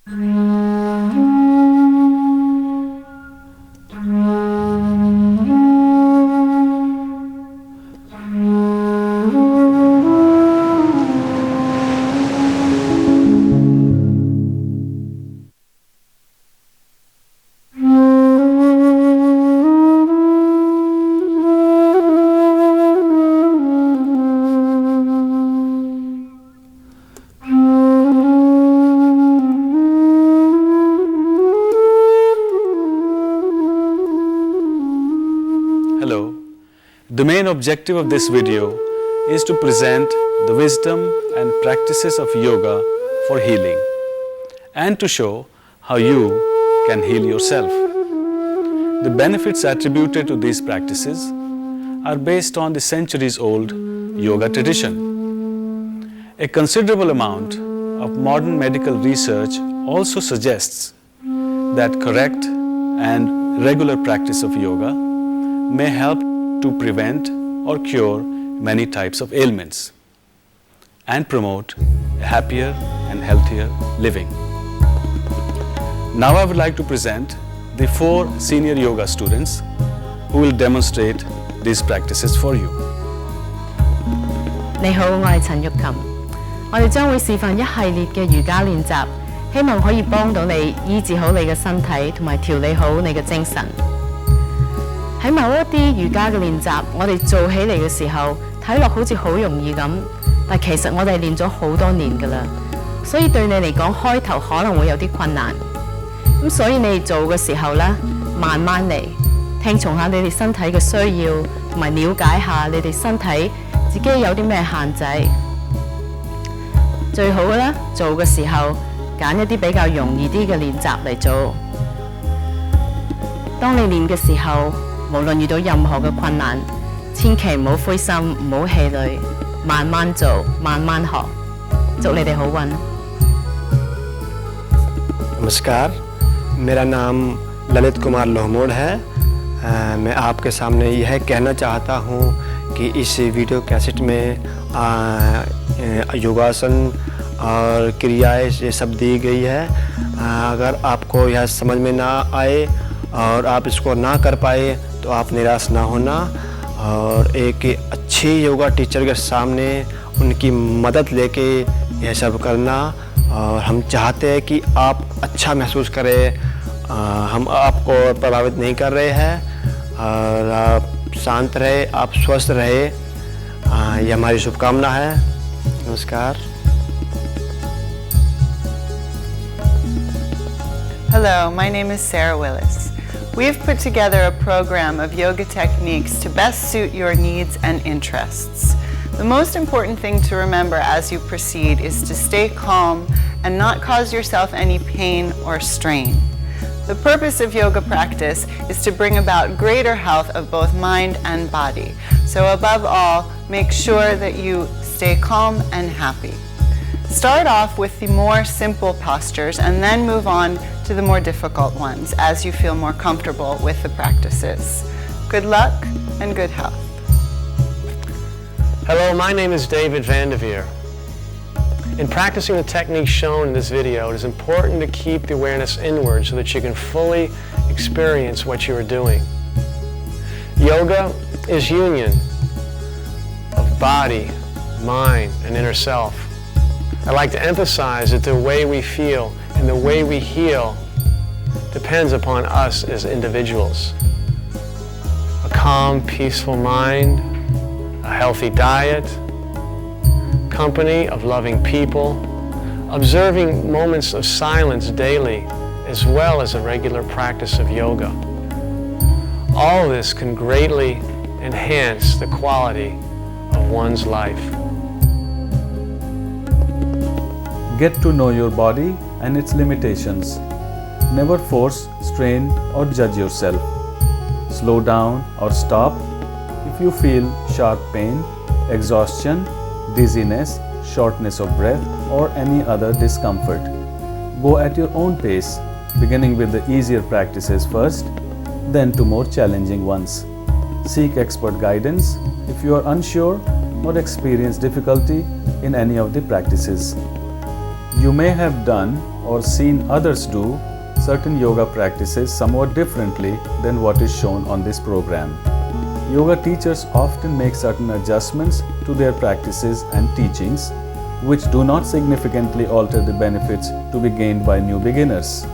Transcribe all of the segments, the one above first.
Hello. The main objective of this video is to present the wisdom and practices of yoga for healing and to show how you can heal yourself. The benefits attributed to these practices are based on the centuries-old yoga tradition. A considerable amount of modern medical research also suggests that correct and regular practice of yoga may help to prevent or cure many types of ailments and promote a happier and healthier living. Now I would like to present the 4 senior yoga students who will demonstrate these practices for you. 你好，我係陳玉琴。我哋將會示範一系列嘅瑜伽練習，希望可以幫到你醫治好你嘅身體，同埋調理好你嘅精神。喺某一啲瑜伽嘅練習，我哋做起嚟嘅時候，睇落好似好容易咁，但其實我哋練咗好多年㗎啦，所以對你嚟講開頭可能會有啲困難。咁所以你哋做嘅時候咧，慢慢嚟，聽從下你哋身體嘅需要，同埋了解下你哋身體自己有啲咩限制。最好嘅咧，做嘅時候揀一啲比較容易啲嘅練習嚟做。當你練嘅時候，無論遇到任何嘅困難，千祈唔好灰心，唔好氣餒，慢慢做，慢慢學。祝你哋好運。नमस्कार, मेरा नाम ललित कुमार लोहमोड़ है। मैं आपके सामने यह कहना चाहता हूँ कि इस वीडियो कैसेट में योगासन और क्रियाएं ये सब दी गई है। अगर आपको यह समझ में ना आए और आप इसको ना कर पाए तो आप निराश ना होना और एक अच्छी योगा टीचर के सामने उनकी मदद लेके यह सब करना। और हम चाहते हैं कि आप अच्छा महसूस करें, हम आपको प्रभावित नहीं कर रहे हैं और आप शांत रहे, आप स्वस्थ रहे, ये हमारी शुभकामना है। नमस्कार। Hello, my name is Sarah Willis. We've put together a program of yoga techniques to best suit your needs and interests. The most important thing to remember as you proceed is to stay calm and not cause yourself any pain or strain. The purpose of yoga practice is to bring about greater health of both mind and body. So above all, make sure that you stay calm and happy. Start off with the more simple postures and then move on to the more difficult ones as you feel more comfortable with the practices. Good luck and good health. Hello, my name is David Vanderveer. In practicing the techniques shown in this video, it is important to keep the awareness inward so that you can fully experience what you are doing. Yoga is union of body, mind, and inner self. I like to emphasize that the way we feel and the way we heal depends upon us as individuals. A calm, peaceful mind, a healthy diet, company of loving people, observing moments of silence daily, as well as a regular practice of yoga. All of this can greatly enhance the quality of one's life. Get to know your body and its limitations. Never force, strain, or judge yourself. Slow down or stop if you feel sharp pain, exhaustion, dizziness, shortness of breath, or any other discomfort. Go at your own pace, beginning with the easier practices first, then to more challenging ones. Seek expert guidance if you are unsure or experience difficulty in any of the practices. You may have done or seen others do certain yoga practices somewhat differently than what is shown on this program. Yoga teachers often make certain adjustments to their practices and teachings which do not significantly alter the benefits to be gained by new beginners.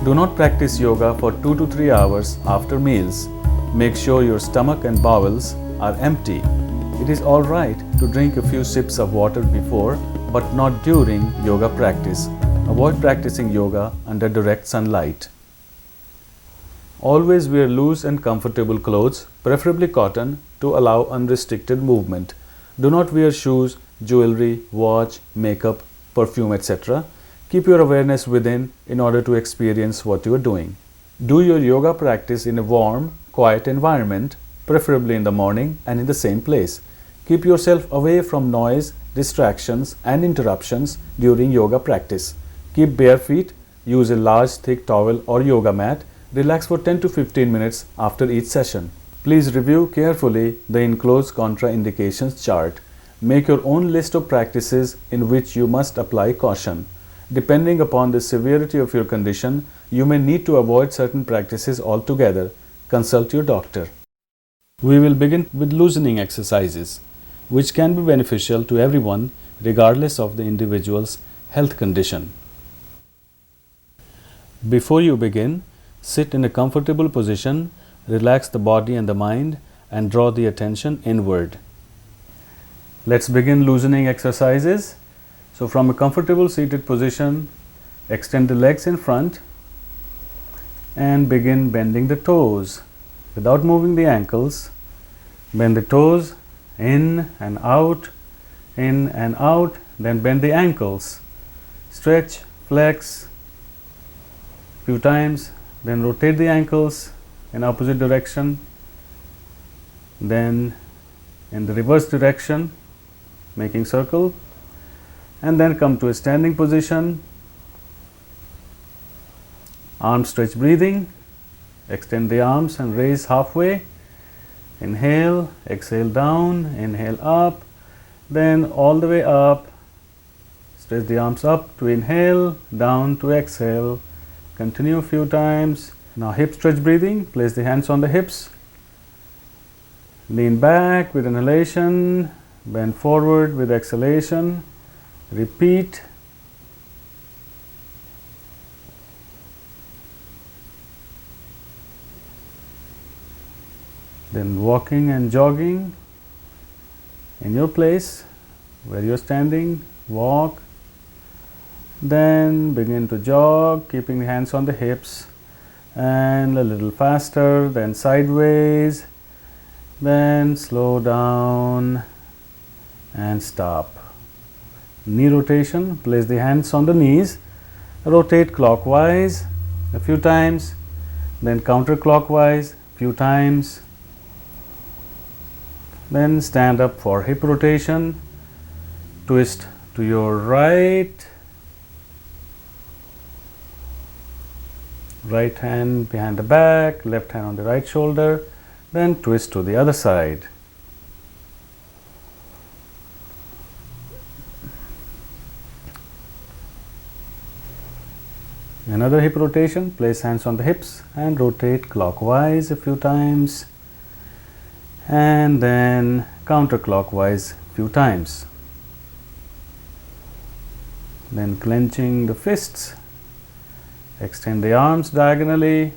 Do not practice yoga for 2 to 3 hours after meals. Make sure your stomach and bowels are empty. It is all right to drink a few sips of water before, but not during yoga practice. Avoid practicing yoga under direct sunlight. Always wear loose and comfortable clothes, preferably cotton, to allow unrestricted movement. Do not wear shoes, jewelry, watch, makeup, perfume, etc. Keep your awareness within in order to experience what you are doing. Do your yoga practice in a warm, quiet environment, preferably in the morning and in the same place. Keep yourself away from noise, distractions and interruptions during yoga practice. Keep bare feet, use a large thick towel or yoga mat, relax for 10 to 15 minutes after each session. Please review carefully the enclosed contraindications chart. Make your own list of practices in which you must apply caution. Depending upon the severity of your condition, you may need to avoid certain practices altogether. Consult your doctor. We will begin with loosening exercises, which can be beneficial to everyone regardless of the individual's health condition. Before you begin, sit in a comfortable position, relax the body and the mind, and draw the attention inward. Let's begin loosening exercises. So from a comfortable seated position, extend the legs in front and begin bending the toes without moving the ankles. Bend the toes in and out, then bend the ankles. Stretch, flex few times, then rotate the ankles in opposite direction, then in the reverse direction, making circle, and then come to a standing position. Arm stretch breathing, extend the arms and raise halfway. Inhale, exhale down, inhale up, then all the way up. Stretch the arms up to inhale, down to exhale. Continue a few times. Now hip stretch breathing, place the hands on the hips. Lean back with inhalation, bend forward with exhalation. Repeat. Then walking and jogging in your place where you are standing, walk. Then begin to jog, keeping the hands on the hips, and a little faster, then sideways, then slow down and stop. Knee rotation, place the hands on the knees, rotate clockwise a few times, then counterclockwise a few times. Then stand up for hip rotation, twist to your right hand behind the back, left hand on the right shoulder, then twist to the other side. Another hip rotation, place hands on the hips and rotate clockwise a few times, and then counterclockwise a few times. Then clenching the fists, extend the arms diagonally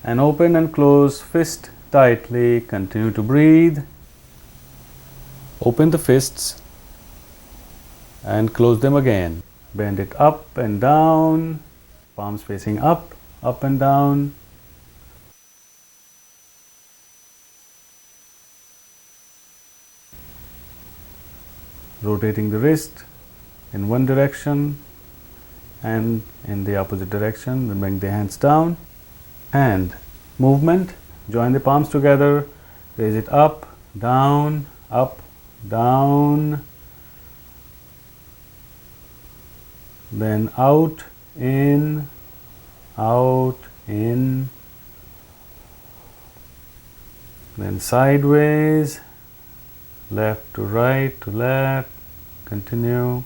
and open and close fist tightly. Continue to breathe. Open the fists and close them again. Bend it up and down, palms facing up, up and down. Rotating the wrist in one direction and in the opposite direction, then bring the hands down. Hand movement, join the palms together, raise it up, down, then out, in, then sideways, left to right to left, continue.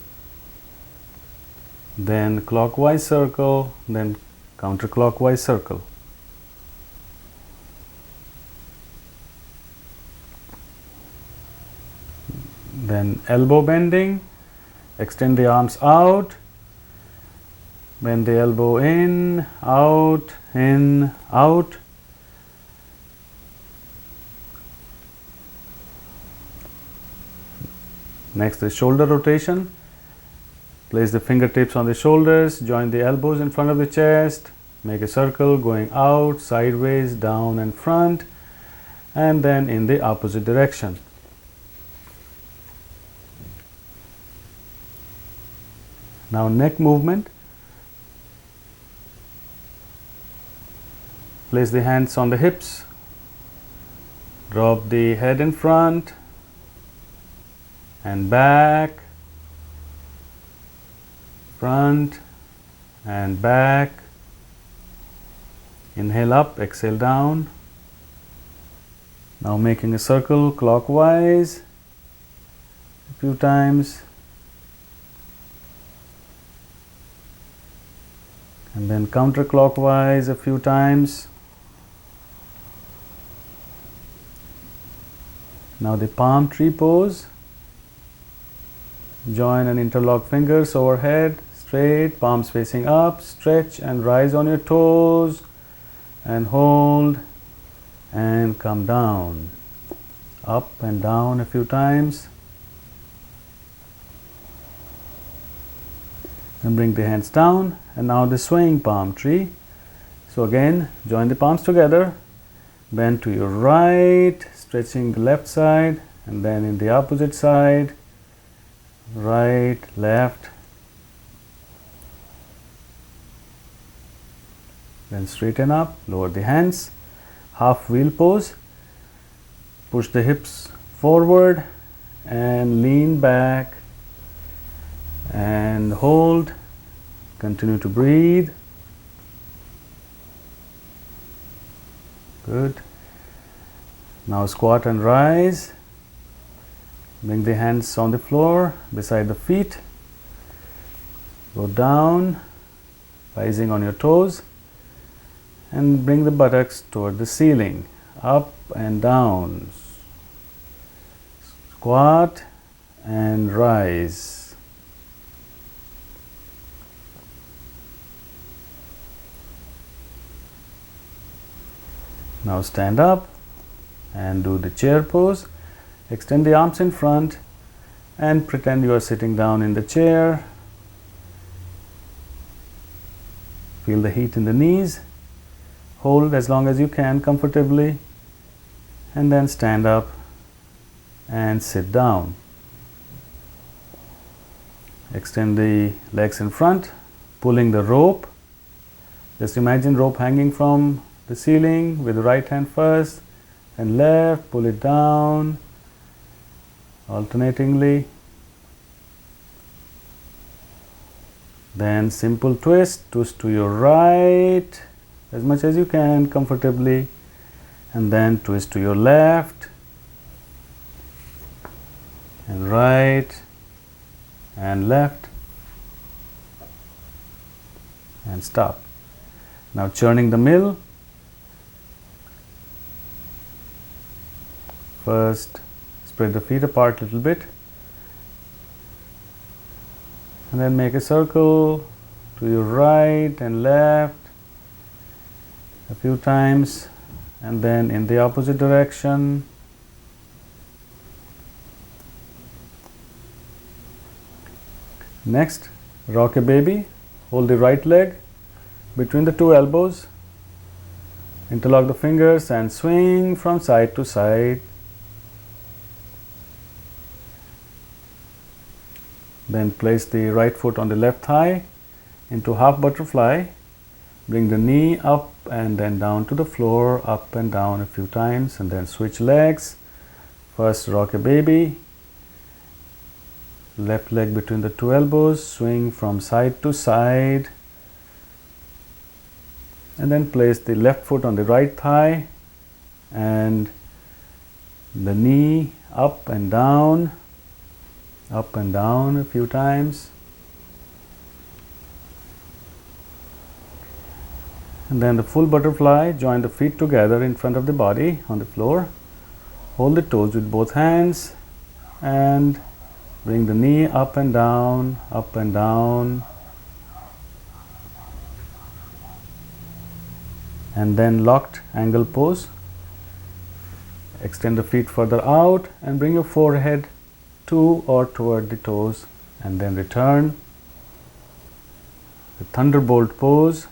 then clockwise circle, then counterclockwise circle. Then elbow bending, extend the arms out, bend the elbow in, out, out. Next is shoulder rotation. Place the fingertips on the shoulders, join the elbows in front of the chest, make a circle going out, sideways, down and front, and then in the opposite direction. Now neck movement. Place the hands on the hips, drop the head in front and back, front and back. Inhale up, exhale down. Now making a circle clockwise a few times, and then counterclockwise a few times. Now the palm tree pose. Join and interlock fingers overhead, straight, palms facing up, stretch and rise on your toes, and hold and come down. Up and down a few times. And bring the hands down, and now the swaying palm tree. So again, join the palms together, bend to your right, stretching the left side, and then in the opposite side, right, left, then straighten up, lower the hands, half wheel pose, push the hips forward and lean back and hold, continue to breathe. Good. Now squat and rise. Bring the hands on the floor beside the feet. Go down, rising on your toes, and bring the buttocks toward the ceiling, up and down. Squat and rise. Now stand up and do the chair pose. Extend the arms in front and pretend you are sitting down in the chair. Feel the heat in the knees. Hold as long as you can comfortably, and then stand up and sit down. Extend the legs in front, pulling the rope. Just imagine rope hanging from the ceiling with the right hand first and left, pull it down alternatingly. Then simple twist to your right as much as you can comfortably, and then twist to your left and right and left and stop. Now churning the mill. First spread the feet apart a little bit, and then make a circle to your right and left a few times, and then in the opposite direction. Next, rock a baby. Hold the right leg between the two elbows, interlock the fingers and swing from side to side. Then place the right foot on the left thigh into half butterfly. Bring the knee up and then down to the floor, up and down a few times, and then switch legs. First rock a baby. Left leg between the two elbows, swing from side to side. And then place the left foot on the right thigh and the knee up and down a few times. And then the full butterfly, join the feet together in front of the body on the floor. Hold the toes with both hands and bring the knee up and down, up and down. And then locked angle pose. Extend the feet further out and bring your forehead to or toward the toes, and then return. The thunderbolt pose.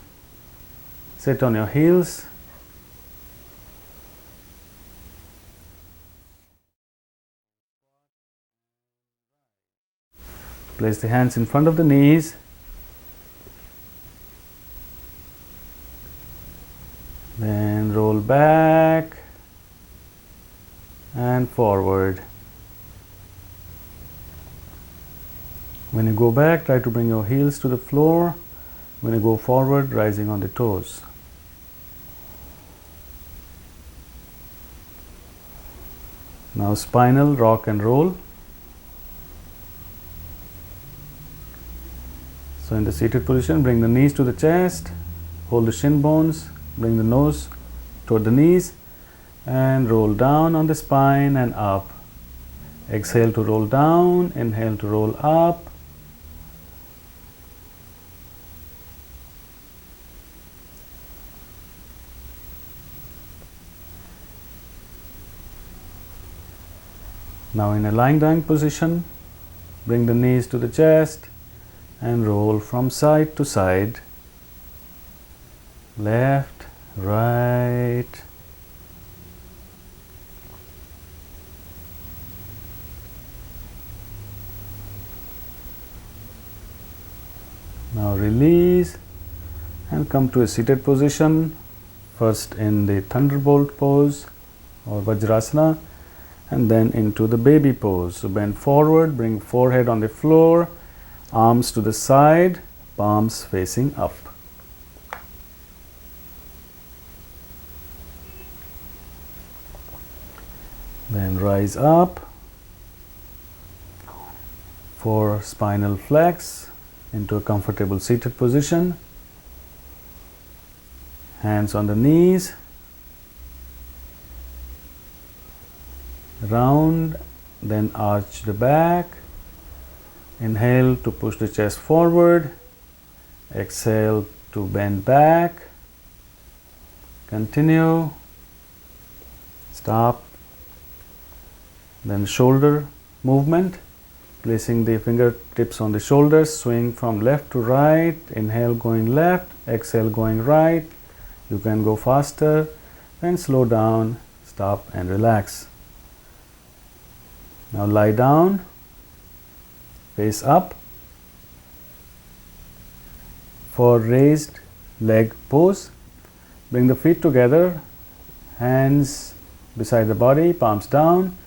Sit on your heels. Place the hands in front of the knees. Then roll back and forward. When you go back, try to bring your heels to the floor. When you go forward, rising on the toes. Now spinal rock and roll. So in the seated position, bring the knees to the chest, hold the shin bones, bring the nose toward the knees, and roll down on the spine and up. Exhale to roll down, inhale to roll up. Now in a lying down position, bring the knees to the chest and roll from side to side. Left, right. Now release and come to a seated position, first in the thunderbolt pose or Vajrasana, and then into the baby pose. So bend forward, bring forehead on the floor, arms to the side, palms facing up. Then rise up for spinal flex into a comfortable seated position. Hands on the knees. Round, then arch the back. Inhale to push the chest forward. Exhale to bend back. Continue. Stop. Then shoulder movement. Placing the fingertips on the shoulders, swing from left to right. Inhale going left, exhale going right. You can go faster, then slow down, stop and relax. Now lie down, face up for raised leg pose. Bring the feet together, hands beside the body, palms down.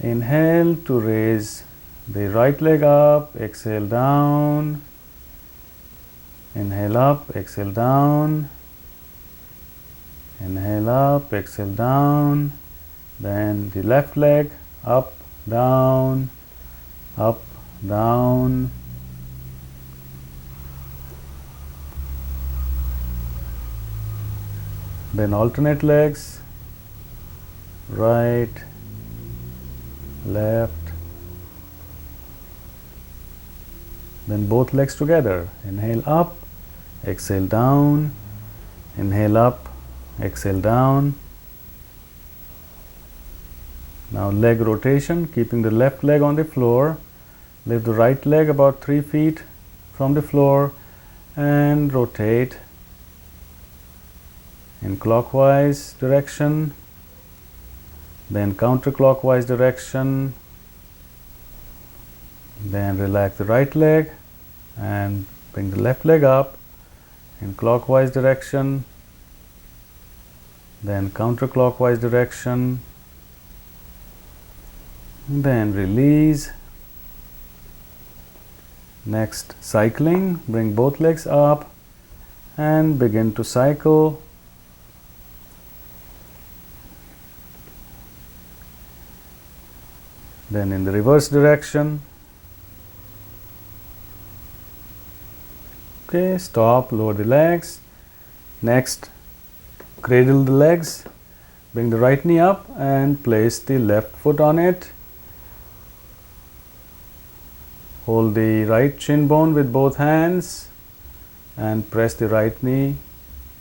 Inhale to raise the right leg up, exhale down. Inhale up, exhale down. Inhale up, exhale down. Then the left leg up, down, up, down. Then alternate legs, right, left. Then both legs together. Inhale up, exhale down. Inhale up, exhale down. Now leg rotation, keeping the left leg on the floor. Lift the right leg about 3 feet from the floor and rotate in clockwise direction, then counterclockwise direction. Then relax the right leg and bring the left leg up in clockwise direction, then counterclockwise direction. Then release. Next, cycling. Bring both legs up and begin to cycle. Then in the reverse direction. Okay, stop, lower the legs, Next, cradle the legs, bring the right knee up and place the left foot on it. Hold the right shin bone with both hands and press the right knee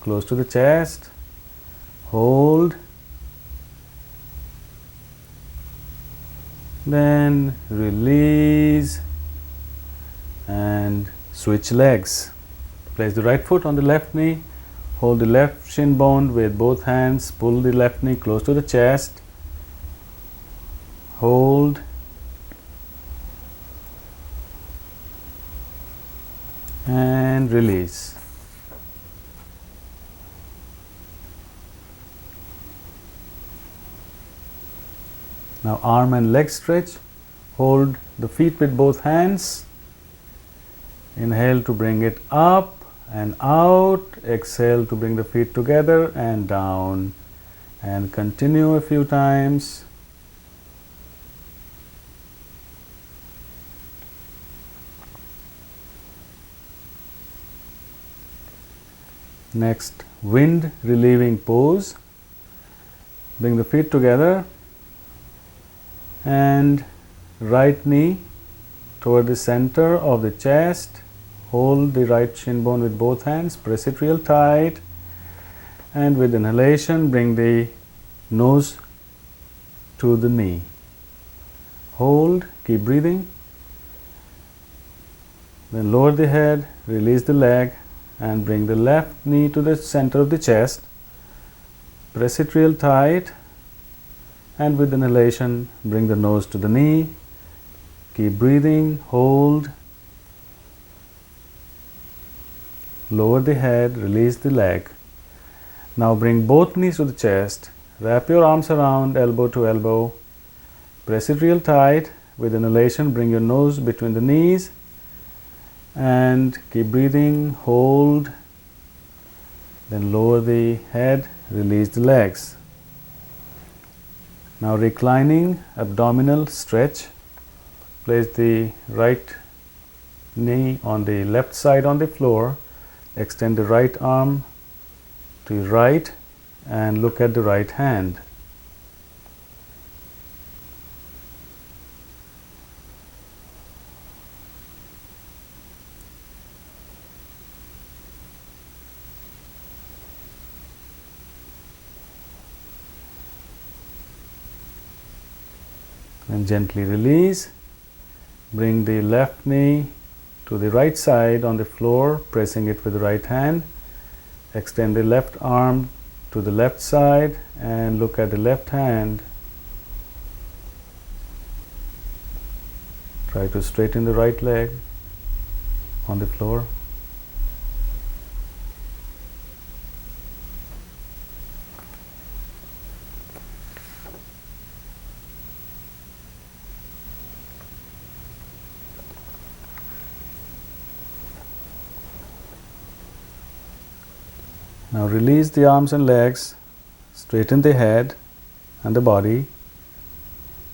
close to the chest. Hold. Then release and switch legs. Place the right foot on the left knee. Hold the left shin bone with both hands. Pull the left knee close to the chest. Hold. And release. Now arm and leg stretch. Hold the feet with both hands. Inhale to bring it up and out. Exhale to bring the feet together and down. And continue a few times. Next, wind relieving pose. Bring the feet together and right knee toward the center of the chest. Hold the right shin bone with both hands, press it real tight, and with inhalation bring the nose to the knee. Hold, keep breathing. Then lower the head, release the leg and bring the left knee to the center of the chest. Press it real tight and with inhalation bring the nose to the knee. Keep breathing, hold. Lower the head, release the leg. Now bring both knees to the chest. Wrap your arms around elbow to elbow. Press it real tight. With inhalation, bring your nose between the knees and keep breathing, hold. Then lower the head, release the legs. Now reclining abdominal stretch. Place the right knee on the left side on the floor. Extend the right arm to your right and look at the right hand. And gently release. Bring the left knee to the right side on the floor, pressing it with the right hand. Extend the left arm to the left side and look at the left hand. Try to straighten the right leg on the floor. Now release the arms and legs, straighten the head and the body,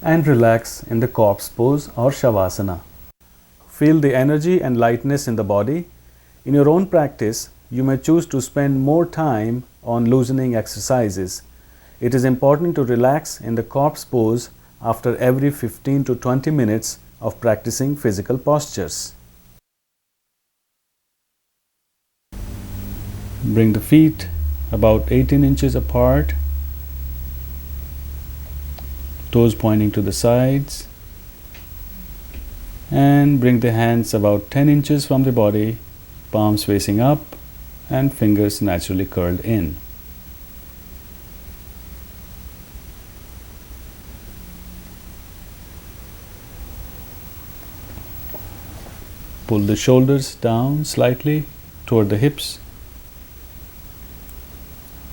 and relax in the corpse pose or Shavasana. Feel the energy and lightness in the body. In your own practice, you may choose to spend more time on loosening exercises. It is important to relax in the corpse pose after every 15 to 20 minutes of practicing physical postures. Bring the feet about 18 inches apart, toes pointing to the sides, and bring the hands about 10 inches from the body, palms facing up and fingers naturally curled in. Pull the shoulders down slightly toward the hips,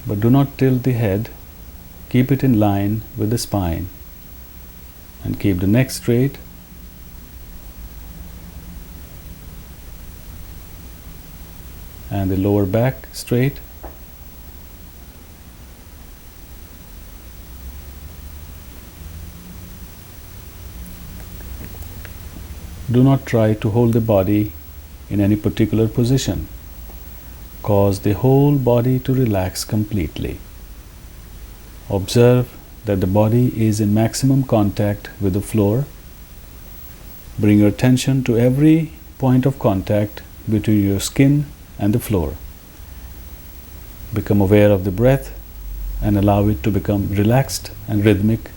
but do not tilt the head. Keep it in line with the spine and keep the neck straight. And the lower back straight. Do not try to hold the body in any particular position. cause the whole body to relax completely. Observe that the body is in maximum contact with the floor. Bring your attention to every point of contact between your skin and the floor. Become aware of the breath and allow it to become relaxed and rhythmic,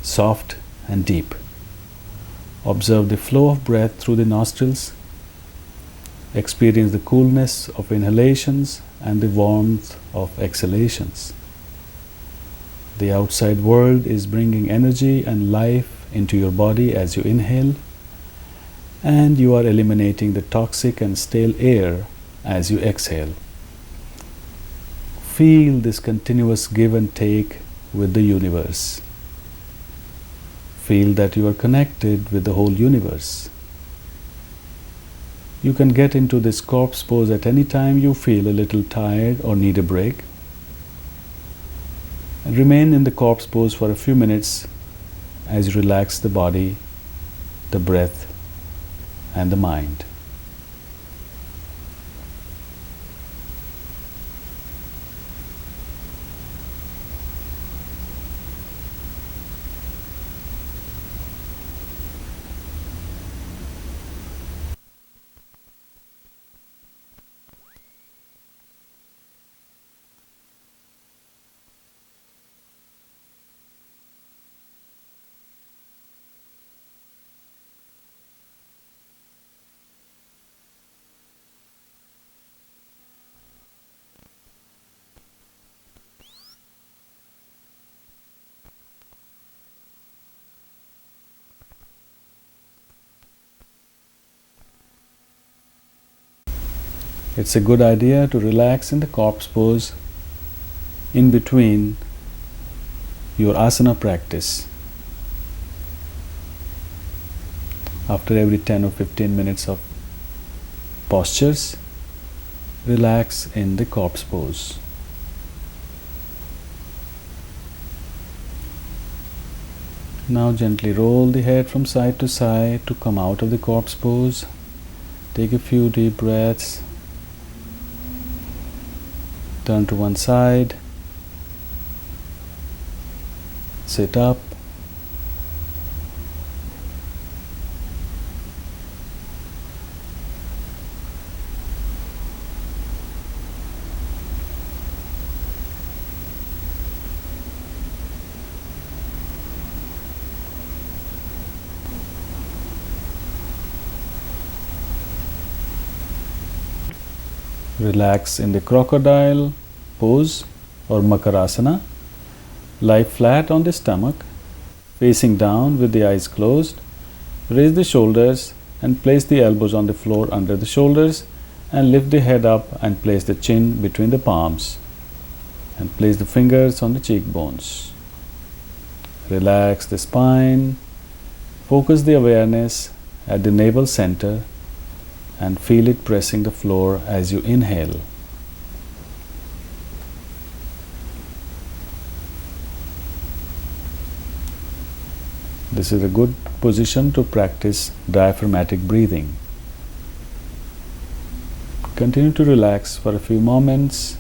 soft and deep. Observe the flow of breath through the nostrils. Experience the coolness of inhalations and the warmth of exhalations. The outside world is bringing energy and life into your body as you inhale, and you are eliminating the toxic and stale air as you exhale. Feel this continuous give and take with the universe. Feel that you are connected with the whole universe. You can get into this corpse pose at any time you feel a little tired or need a break. And remain in the corpse pose for a few minutes as you relax the body, the breath, and the mind. It's a good idea to relax in the corpse pose in between your asana practice. After every 10 or 15 minutes of postures, relax in the corpse pose. Now gently roll the head from side to side to come out of the corpse pose. Take a few deep breaths. Turn to one side. Sit up. Relax in the crocodile pose or makarasana. Lie flat on the stomach, facing down with the eyes closed. Raise the shoulders and place the elbows on the floor under the shoulders, and lift the head up and place the chin between the palms, and place the fingers on the cheekbones. Relax the spine. Focus the awareness at the navel center and feel it pressing the floor as you inhale. This is a good position to practice diaphragmatic breathing. Continue to relax for a few moments.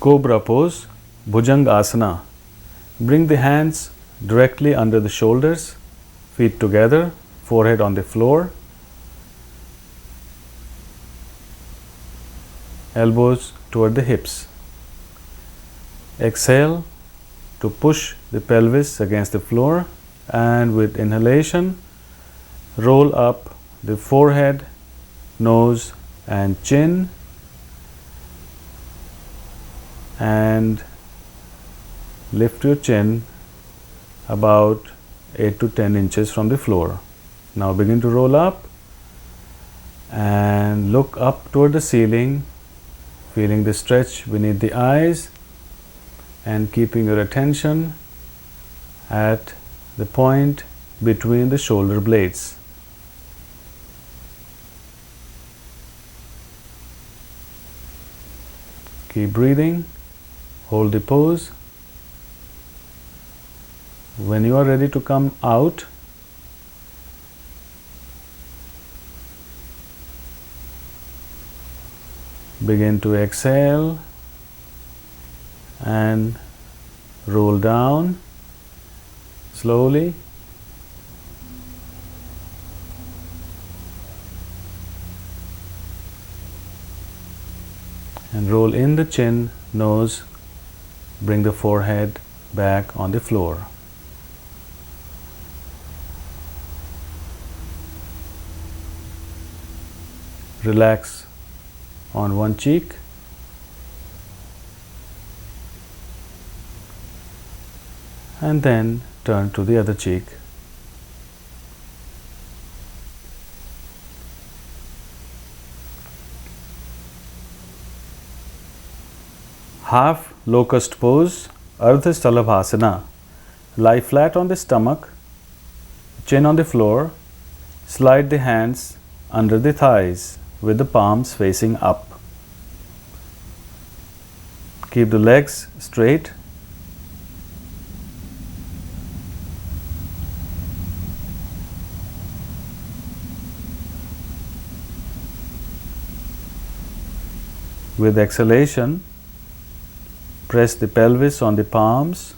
Cobra pose, Bhujanga asana. Bring the hands directly under the shoulders, feet together, forehead on the floor. elbows toward the hips. Exhale to push the pelvis against the floor, and with inhalation, roll up the forehead, nose and chin, and lift your chin about 8 to 10 inches from the floor. Now begin to roll up and look up toward the ceiling, feeling the stretch beneath the eyes and keeping your attention at the point between the shoulder blades. Keep breathing, hold the pose. When you are ready to come out, begin to exhale and roll down slowly. And roll in the chin, nose, bring the forehead back on the floor. Relax on one cheek and then turn to the other cheek. Half locust pose, Ardha Stalabhasana. Lie flat on the stomach, chin on the floor, slide the hands under the thighs with the palms facing up. Keep the legs straight. With exhalation, press the pelvis on the palms,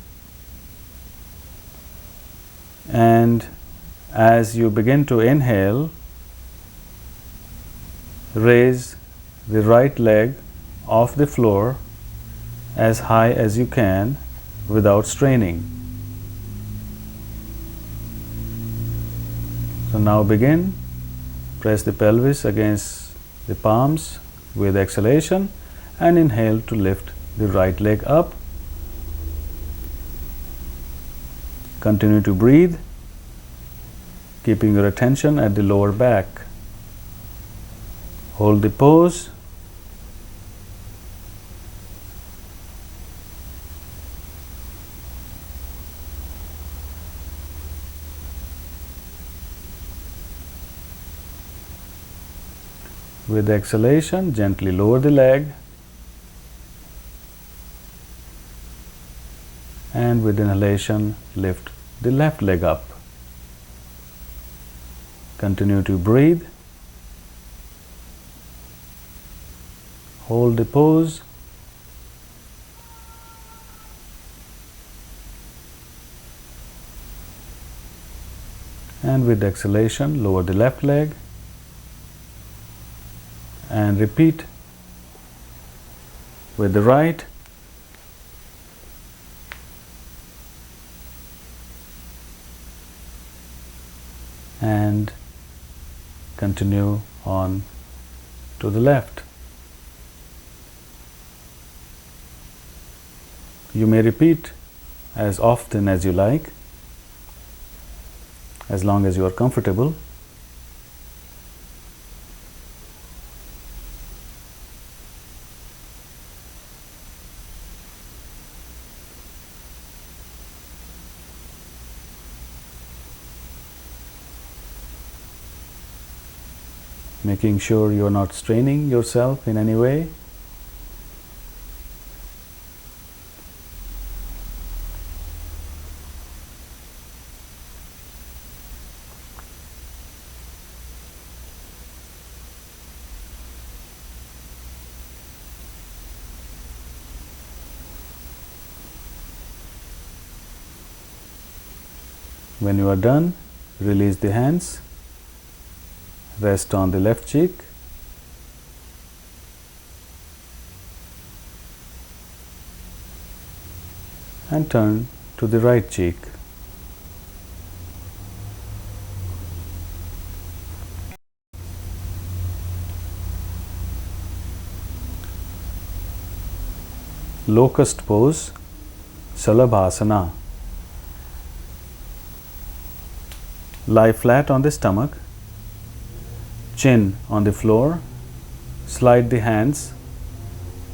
and as you begin to inhale, raise the right leg off the floor as high as you can without straining. So now begin, press the pelvis against the palms with exhalation and inhale to lift the right leg up. Continue to breathe, keeping your attention at the lower back. Hold the pose. With exhalation, gently lower the leg, and with inhalation, lift the left leg up. Continue to breathe. Hold the pose. And with exhalation, lower the left leg and repeat with the right. And continue on to the left. You may repeat as often as you like, as long as you are comfortable. Making sure you are not straining yourself in any way. When you are done, release the hands. Rest on the left cheek. and turn to the right cheek. Locust pose, Salabhasana. Lie flat on the stomach, chin on the floor, slide the hands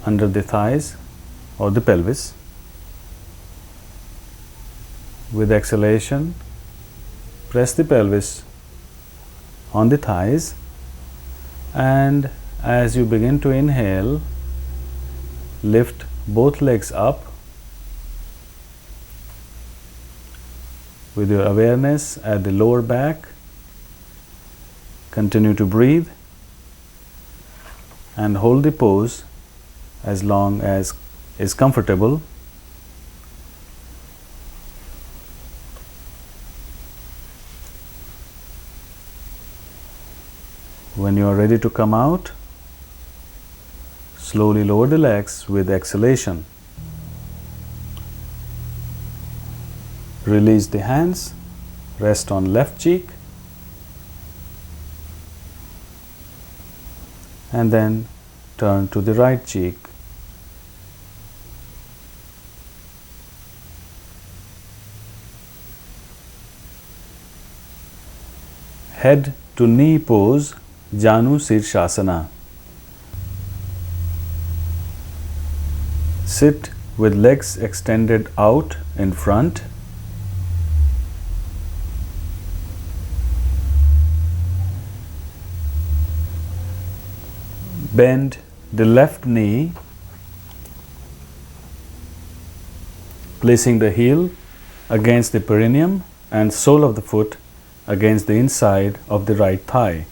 under the thighs or the pelvis. With exhalation, press the pelvis on the thighs, and as you begin to inhale, lift both legs up with your awareness at the lower back. Continue to breathe and hold the pose as long as is comfortable. When you are ready to come out, slowly lower the legs with exhalation. Release the hands, rest on left cheek, and then turn to the right cheek. Head to knee pose, Janu Shirshasana. Sit with legs extended out in front. Bend the left knee, placing the heel against the perineum and sole of the foot against the inside of the right thigh.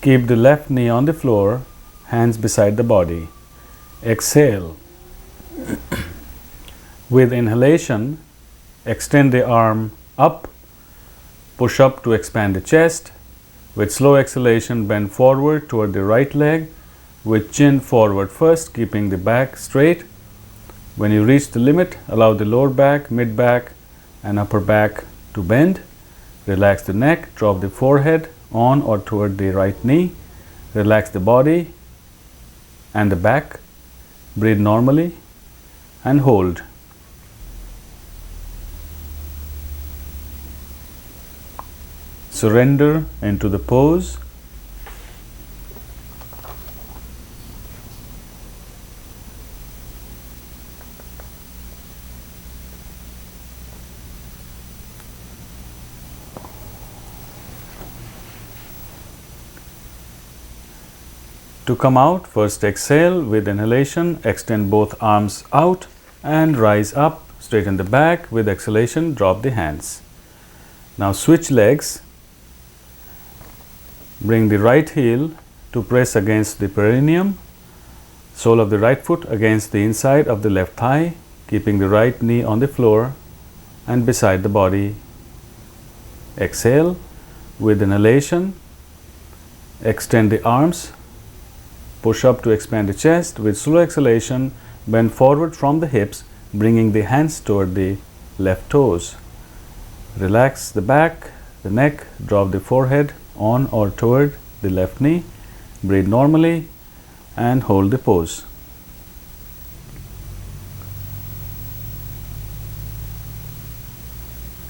Keep the left knee on the floor, hands beside the body. Exhale. With inhalation, extend the arm up, push up to expand the chest. With slow exhalation, bend forward toward the right leg, with chin forward first, keeping the back straight. When you reach the limit, allow the lower back, mid back, and upper back to bend. Relax the neck, drop the forehead on or toward the right knee. Relax the body and the back. Breathe normally and hold. Surrender into the pose. To come out, first exhale with inhalation, extend both arms out and rise up, straighten the back. With exhalation, drop the hands. Now switch legs. Bring the right heel to press against the perineum, sole of the right foot against the inside of the left thigh, keeping the right knee on the floor and beside the body. Exhale. With inhalation, extend the arms, push up to expand the chest. With slow exhalation, bend forward from the hips, bringing the hands toward the left toes. Relax the back, the neck, drop the forehead on or toward the left knee. Breathe normally and hold the pose.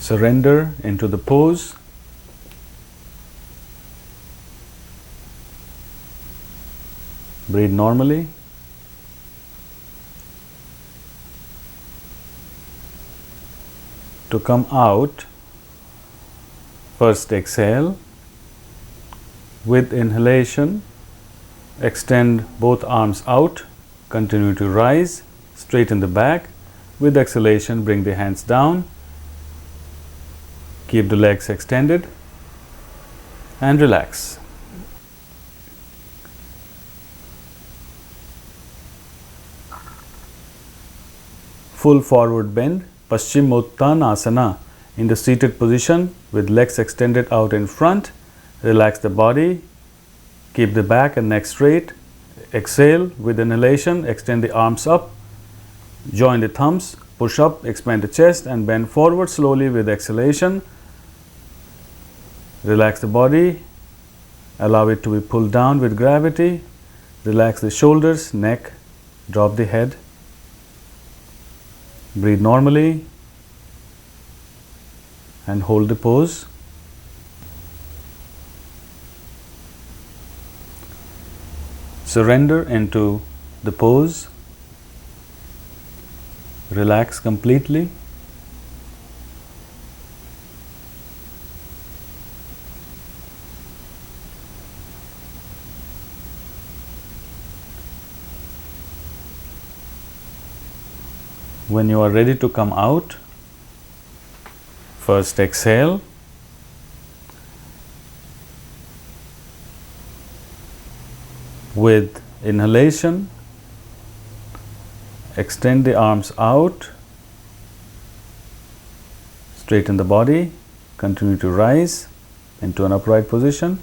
Surrender into the pose. Breathe normally. To come out, first exhale. With inhalation, extend both arms out, continue to rise, straighten the back. With exhalation, bring the hands down, keep the legs extended and relax. Full forward bend, Paschimottanasana, in the seated position with legs extended out in front. Relax the body, keep the back and neck straight. Exhale with inhalation, extend the arms up, join the thumbs, Push up, expand the chest and bend forward slowly with exhalation. Relax the body. Allow it to be pulled down with gravity. Relax the shoulders, neck, drop the head. Breathe normally and hold the pose. Surrender into the pose. Relax completely. When you are ready to come out, first exhale. With inhalation, extend the arms out, straighten the body, continue to rise into an upright position,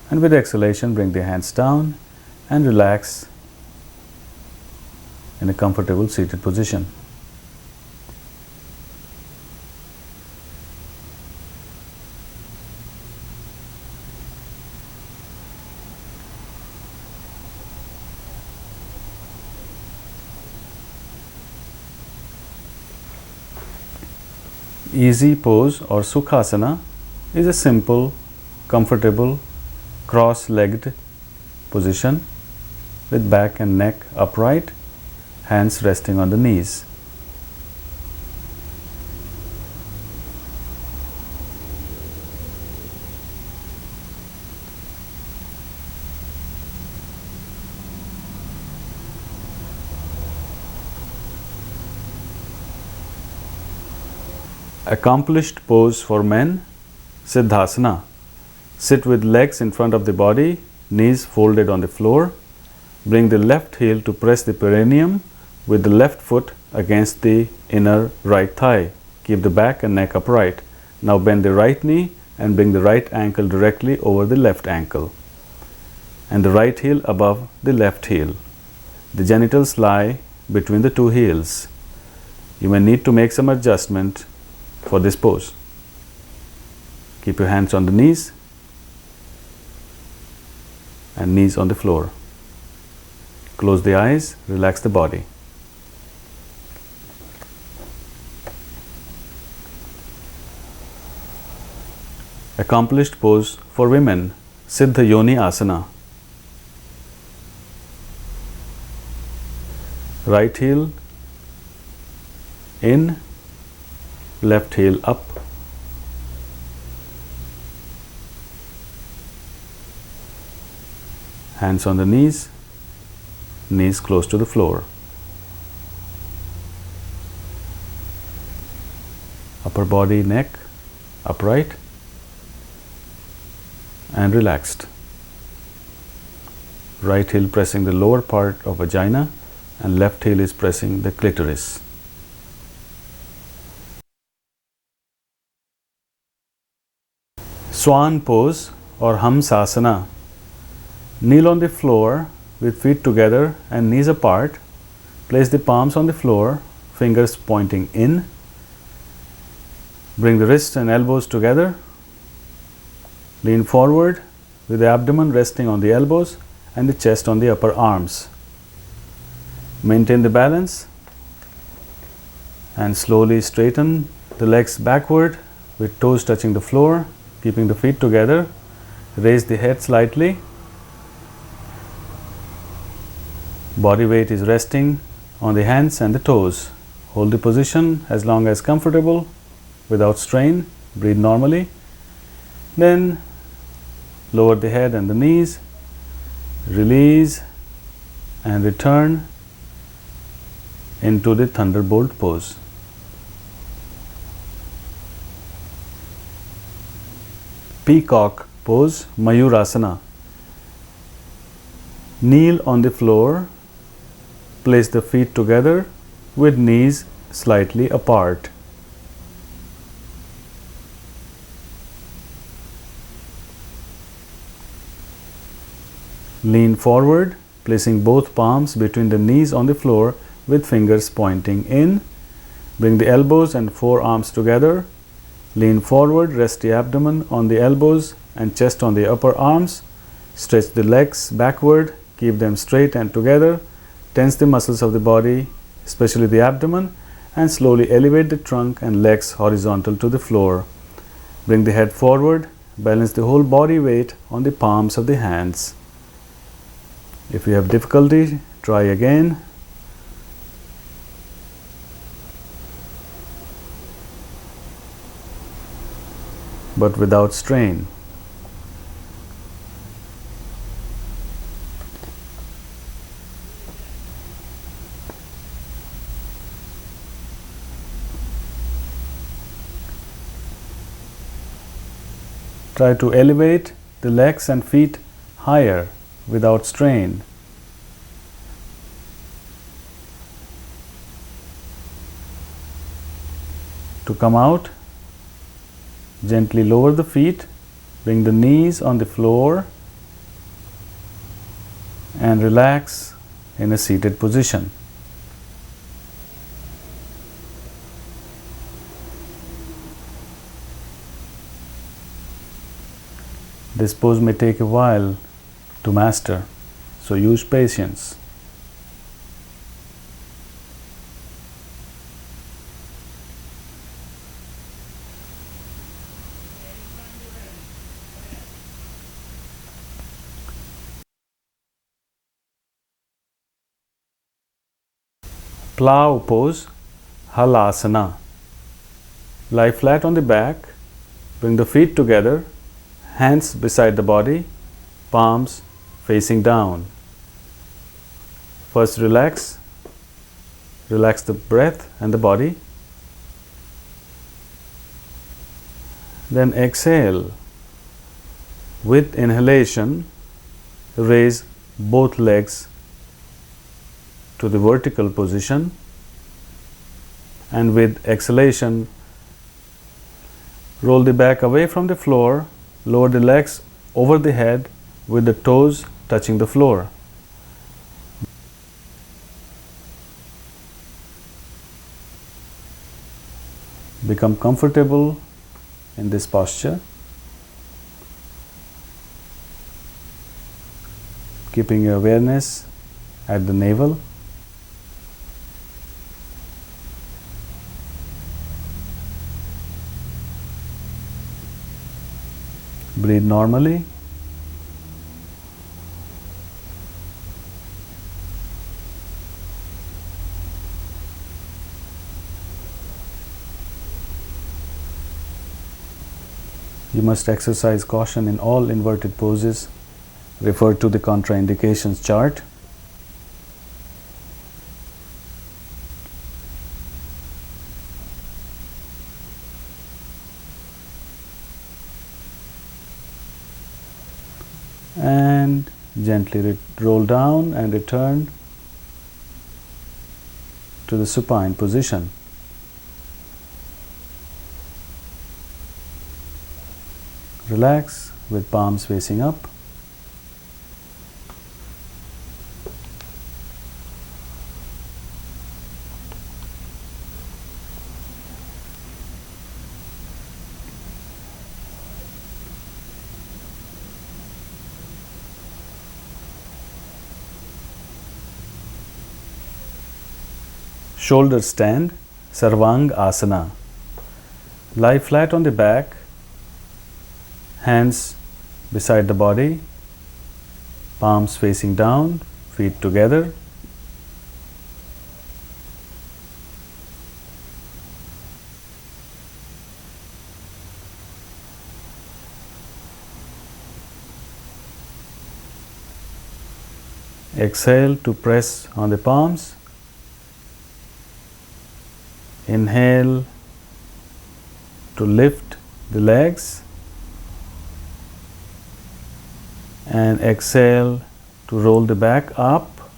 and with exhalation, bring the hands down and relax in a comfortable seated position. Easy pose or Sukhasana is a simple, comfortable, cross-legged position with back and neck upright, hands resting on the knees. Accomplished pose for men, Siddhasana. Sit with legs in front of the body, knees folded on the floor. Bring the left heel to press the perineum with the left foot against the inner right thigh. Keep the back and neck upright. Now bend the right knee and bring the right ankle directly over the left ankle and the right heel above the left heel. The genitals lie between the two heels. You may need to make some adjustment for this pose. Keep your hands on the knees and knees on the floor. Close the eyes, relax the body. Accomplished pose for women, Siddha Yoni Asana. Right heel in, left heel up. Hands on the knees, knees close to the floor. Upper body, neck upright and relaxed. Right heel pressing the lower part of vagina and left heel is pressing the clitoris. Swan pose or Hamsasana. Kneel on the floor with feet together and knees apart. Place the palms on the floor, fingers pointing in. Bring the wrists and elbows together. Lean forward with the abdomen resting on the elbows and the chest on the upper arms. Maintain the balance and slowly straighten the legs backward with toes touching the floor, keeping the feet together. Raise the head slightly. Body weight is resting on the hands and the toes. Hold the position as long as comfortable without strain. Breathe normally. Then lower the head and the knees. Release and return into the thunderbolt pose. Peacock pose, Mayurasana. Kneel on the floor. Place the feet together with knees slightly apart. Lean forward, placing both palms between the knees on the floor with fingers pointing in. Bring the elbows and forearms together. Lean forward, rest the abdomen on the elbows and chest on the upper arms. Stretch the legs backward, keep them straight and together. Tense the muscles of the body, especially the abdomen, and slowly elevate the trunk and legs horizontal to the floor. Bring the head forward, balance the whole body weight on the palms of the hands. If you have difficulty, try again. But without strain. Try to elevate the legs and feet higher without strain. To come out, gently lower the feet, bring the knees on the floor and relax in a seated position. This pose may take a while to master, so use patience. Plow pose, halasana. Lie flat on the back, bring the feet together, hands beside the body, palms facing down. First relax the breath and the body. Then exhale. With inhalation, raise both legs to the vertical position, and with exhalation, roll the back away from the floor, lower the legs over the head with the toes touching the floor. Become comfortable in this posture, keeping your awareness at the navel. Breathe normally. You must exercise caution in all inverted poses. Refer to the contraindications chart. And gently roll down and return to the supine position. Relax with palms facing up. Shoulder stand, Sarvang Asana. Lie flat on the back, hands beside the body, palms facing down, feet together. Exhale to press on the palms. Inhale to lift the legs, and exhale to roll the back up.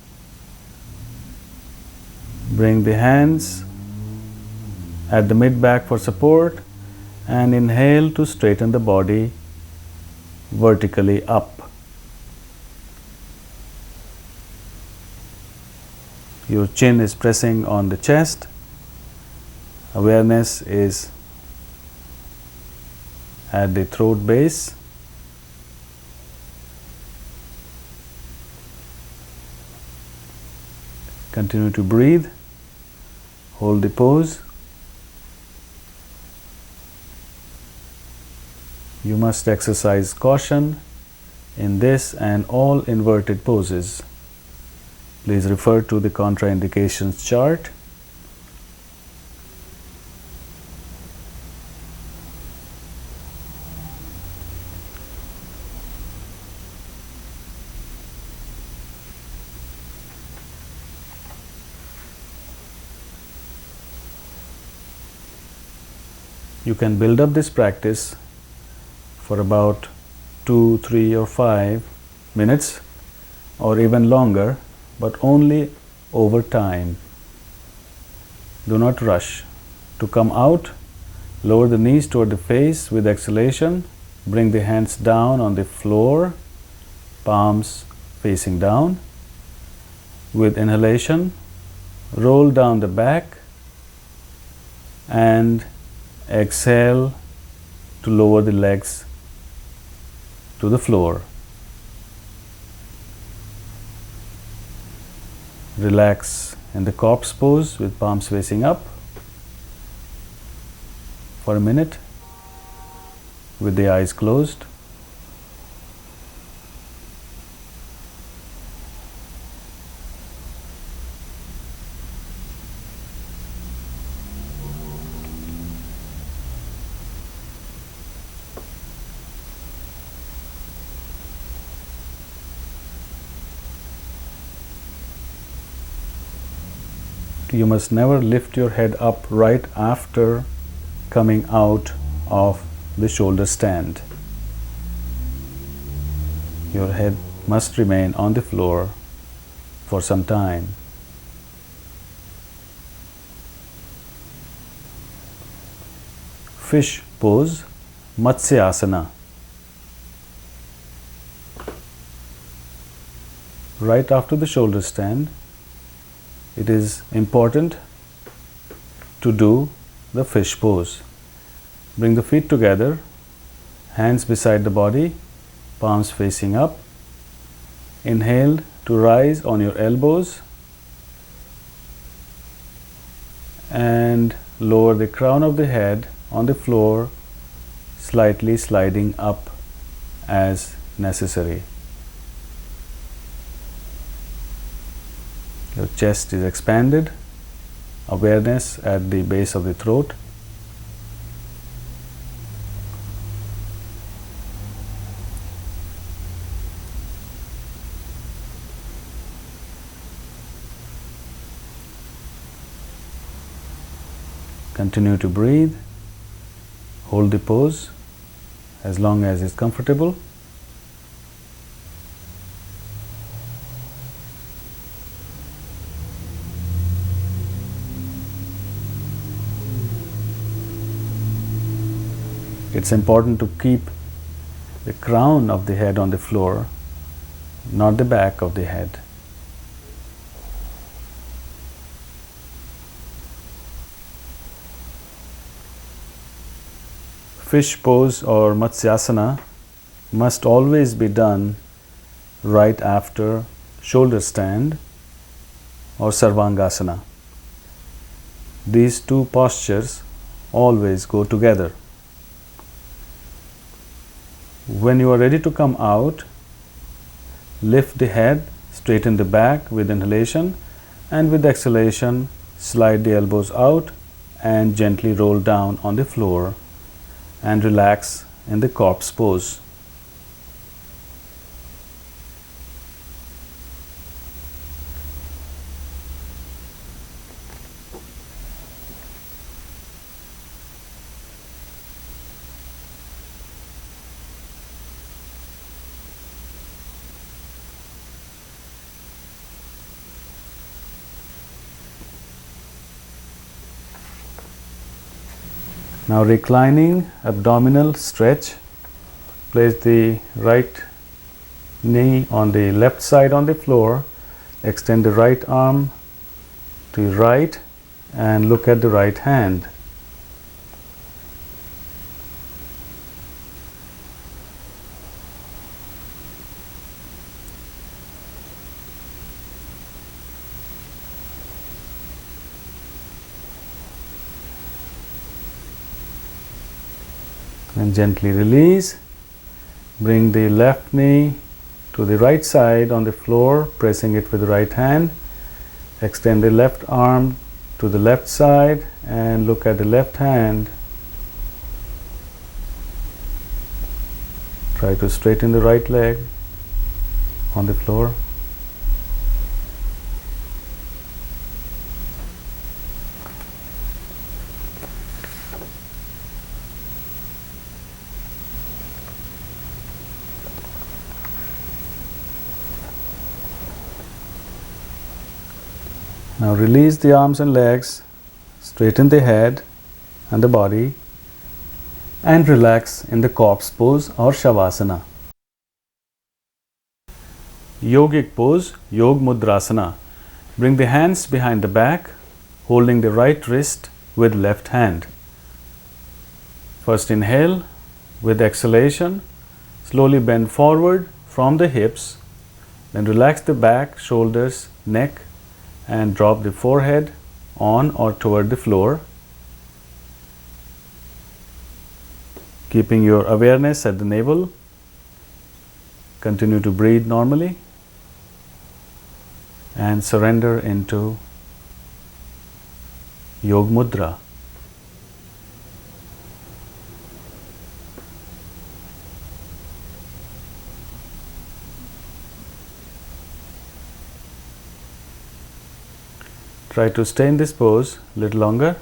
Bring the hands at the mid-back for support, and inhale to straighten the body vertically up. Your chin is pressing on the chest. Awareness is at the throat base. Continue to breathe. Hold the pose. You must exercise caution in this and all inverted poses. Please refer to the contraindications chart. You can build up this practice for about 2, 3 or 5 minutes or even longer, but only over time. Do not rush. To come out, lower the knees toward the face with exhalation. Bring the hands down on the floor, palms facing down. With inhalation, roll down the back and exhale to lower the legs to the floor. Relax in the corpse pose with palms facing up for a minute with the eyes closed. You must never lift your head up right after coming out of the shoulder stand. Your head must remain on the floor for some time. Fish pose, Matsya asana. Right after the shoulder stand, it is important to do the fish pose. Bring the feet together, hands beside the body, palms facing up. Inhale to rise on your elbows and lower the crown of the head on the floor, slightly sliding up as necessary. Your chest is expanded, awareness at the base of the throat. Continue to breathe, hold the pose as long as it's comfortable. It's important to keep the crown of the head on the floor, not the back of the head. Fish pose or Matsyasana must always be done right after shoulder stand or Sarvangasana. These two postures always go together. When you are ready to come out, lift the head, straighten the back with inhalation, and with exhalation, slide the elbows out and gently roll down on the floor and relax in the corpse pose. Now reclining, abdominal stretch. Place the right knee on the left side on the floor. Extend the right arm to your right and look at the right hand. And gently release. Bring the left knee to the right side on the floor, pressing it with the right hand. Extend the left arm to the left side and look at the left hand. Try to straighten the right leg on the floor. Now release the arms and legs, straighten the head and the body, and relax in the corpse pose or Shavasana. Yogic pose, Yog Mudrasana. Bring the hands behind the back, holding the right wrist with left hand. First inhale. With exhalation, slowly bend forward from the hips, then relax the back, shoulders, neck, and drop the forehead on or toward the floor, keeping your awareness at the navel. Continue to breathe normally and surrender into Yog Mudra. Try to stay in this pose a little longer.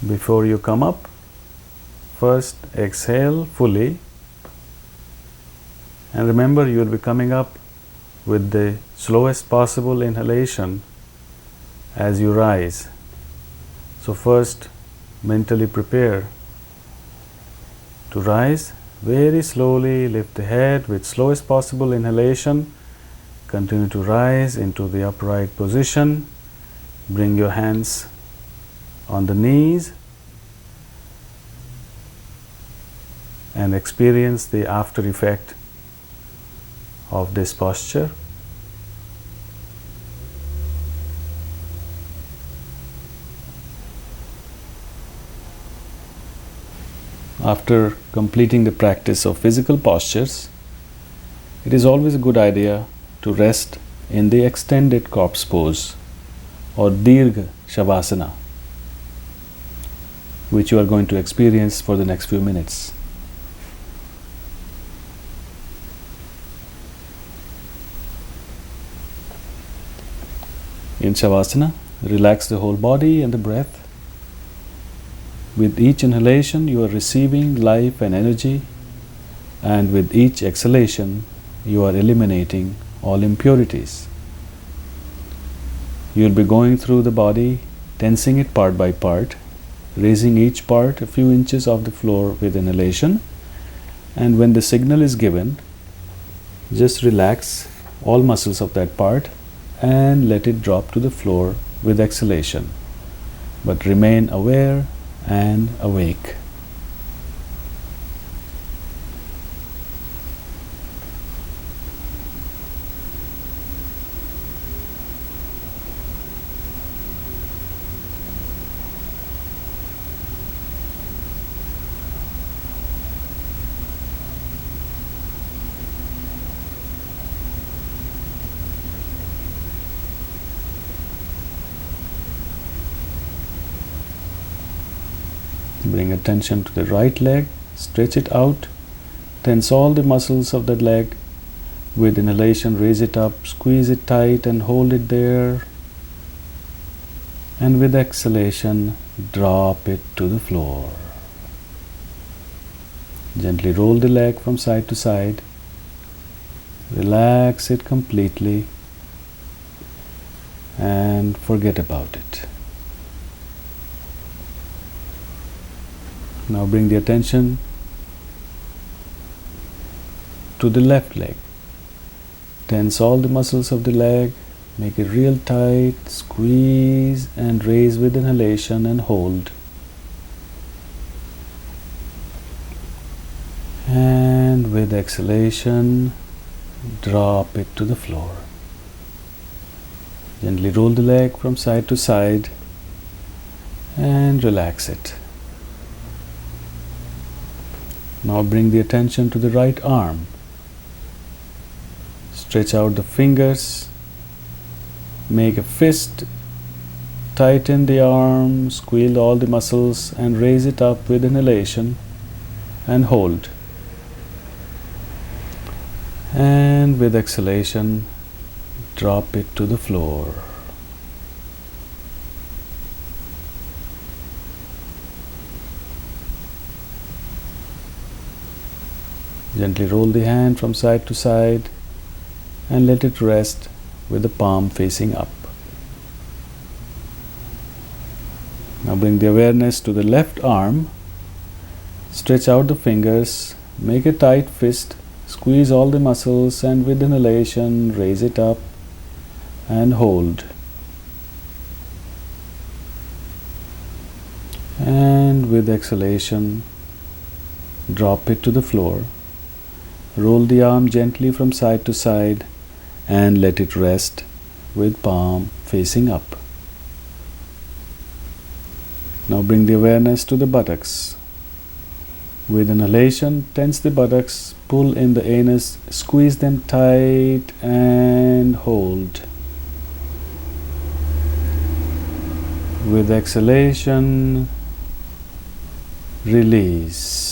Before you come up, first exhale fully. And remember, you will be coming up with the slowest possible inhalation as you rise. So first, mentally prepare to rise very slowly. Lift the head with slowest possible inhalation. Continue to rise into the upright position. Bring your hands on the knees and experience the after effect of this posture. After completing the practice of physical postures, it is always a good idea to rest in the extended corpse pose or Dirgha Shavasana, which you are going to experience for the next few minutes. In Shavasana, relax the whole body and the breath. With each inhalation, you are receiving life and energy, and with each exhalation, you are eliminating all impurities. You will be going through the body, tensing it part by part, raising each part a few inches off the floor with inhalation, and when the signal is given, just relax all muscles of that part and let it drop to the floor with exhalation, but remain aware and awake. Bring attention to the right leg, stretch it out, tense all the muscles of the leg. With inhalation, raise it up, squeeze it tight and hold it there. And with exhalation, drop it to the floor. Gently roll the leg from side to side. Relax it completely and forget about it. Now bring the attention to the left leg. Tense all the muscles of the leg Make it real tight, squeeze and raise with inhalation and hold. And with exhalation, drop it to the floor. Gently roll the leg from side to side and relax it. Now bring the attention to the right arm. Stretch out the fingers. Make a fist. Tighten the arm, squeeze all the muscles and raise it up with inhalation and hold. And with exhalation, drop it to the floor. Gently roll the hand from side to side and let it rest with the palm facing up. Now bring the awareness to the left arm. Stretch out the fingers, make a tight fist, squeeze all the muscles and with inhalation raise it up and hold. And with exhalation, drop it to the floor. Roll the arm gently from side to side and let it rest with palm facing up. Now bring the awareness to the buttocks. With inhalation, tense the buttocks, pull in the anus, squeeze them tight and hold. With exhalation, release.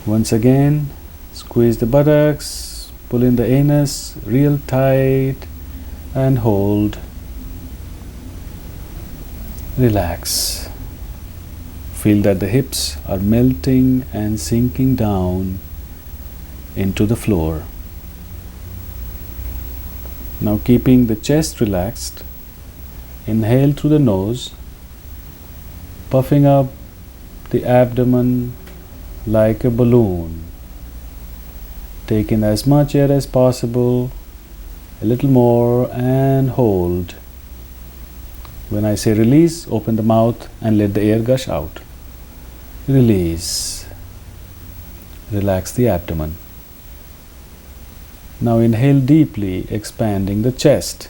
Once again, squeeze the buttocks, pull in the anus real tight and hold. Relax. Feel that the hips are melting and sinking down into the floor. Now keeping the chest relaxed, inhale through the nose, puffing up the abdomen like a balloon. Take in as much air as possible, a little more, and hold. When I say release, open the mouth and let the air gush out. Release. Relax the abdomen. Now inhale deeply, expanding the chest.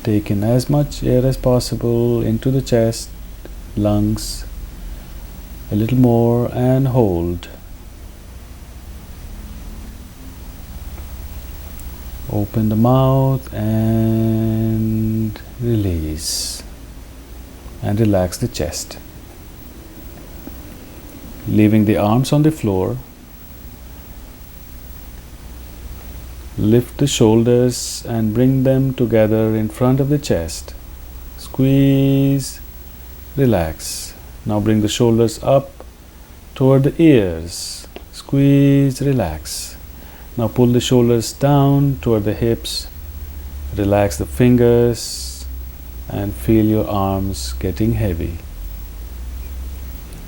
Take in as much air as possible into the chest, lungs, a little more, and hold. Open the mouth and release. And relax the chest. Leaving the arms on the floor, lift the shoulders and bring them together in front of the chest. Squeeze, relax. Now bring the shoulders up toward the ears. Squeeze, relax. Now pull the shoulders down toward the hips. Relax the fingers and feel your arms getting heavy.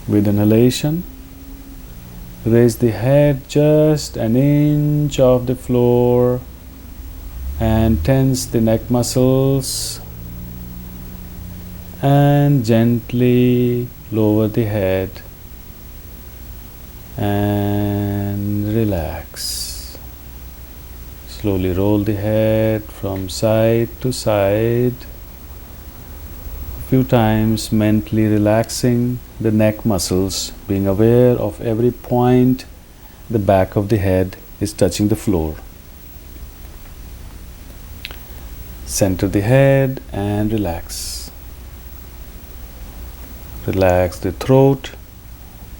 With inhalation, raise the head just an inch off the floor and tense the neck muscles and gently lower the head and relax. Slowly roll the head from side to side, a few times mentally relaxing the neck muscles, being aware of every point the back of the head is touching the floor. Center the head and relax. Relax the throat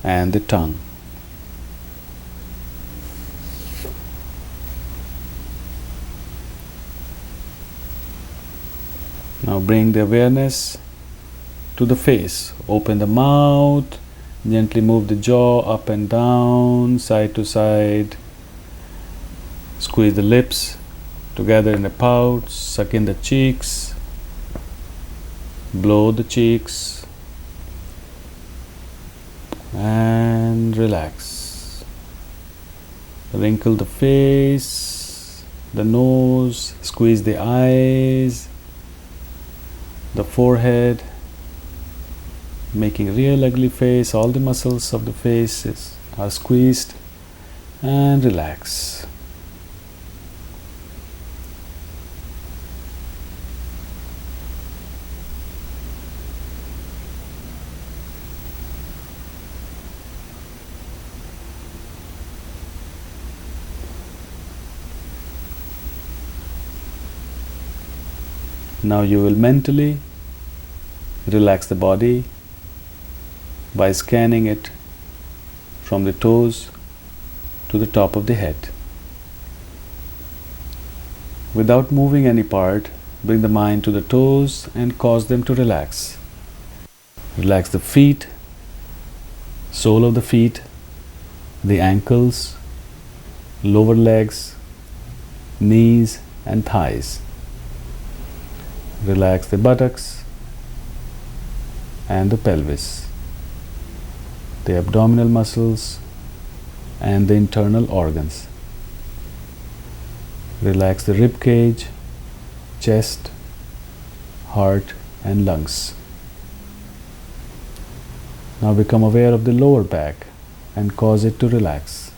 and the tongue. Now bring the awareness to the face. Open the mouth, gently move the jaw up and down, side to side. Squeeze the lips together in a pout, suck in the cheeks. Blow the cheeks and relax. Wrinkle the face, the nose, squeeze the eyes, the forehead, making a real ugly face. All the muscles of the face are squeezed, and relax. Now you will mentally relax the body by scanning it from the toes to the top of the head. Without moving any part, bring the mind to the toes and cause them to relax. Relax the feet, sole of the feet, the ankles, lower legs, knees and thighs. Relax the buttocks and the pelvis, the abdominal muscles and the internal organs. Relax the rib cage, chest, heart and lungs. Now become aware of the lower back and cause it to relax.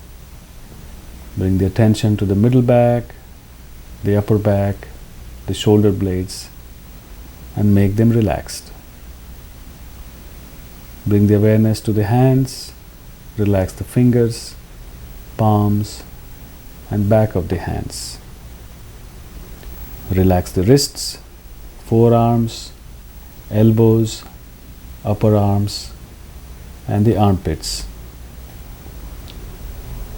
Bring the attention to the middle back, the upper back, the shoulder blades, and make them relaxed. Bring the awareness to the hands, relax the fingers, palms, and back of the hands. Relax the wrists, forearms, elbows, upper arms, and the armpits.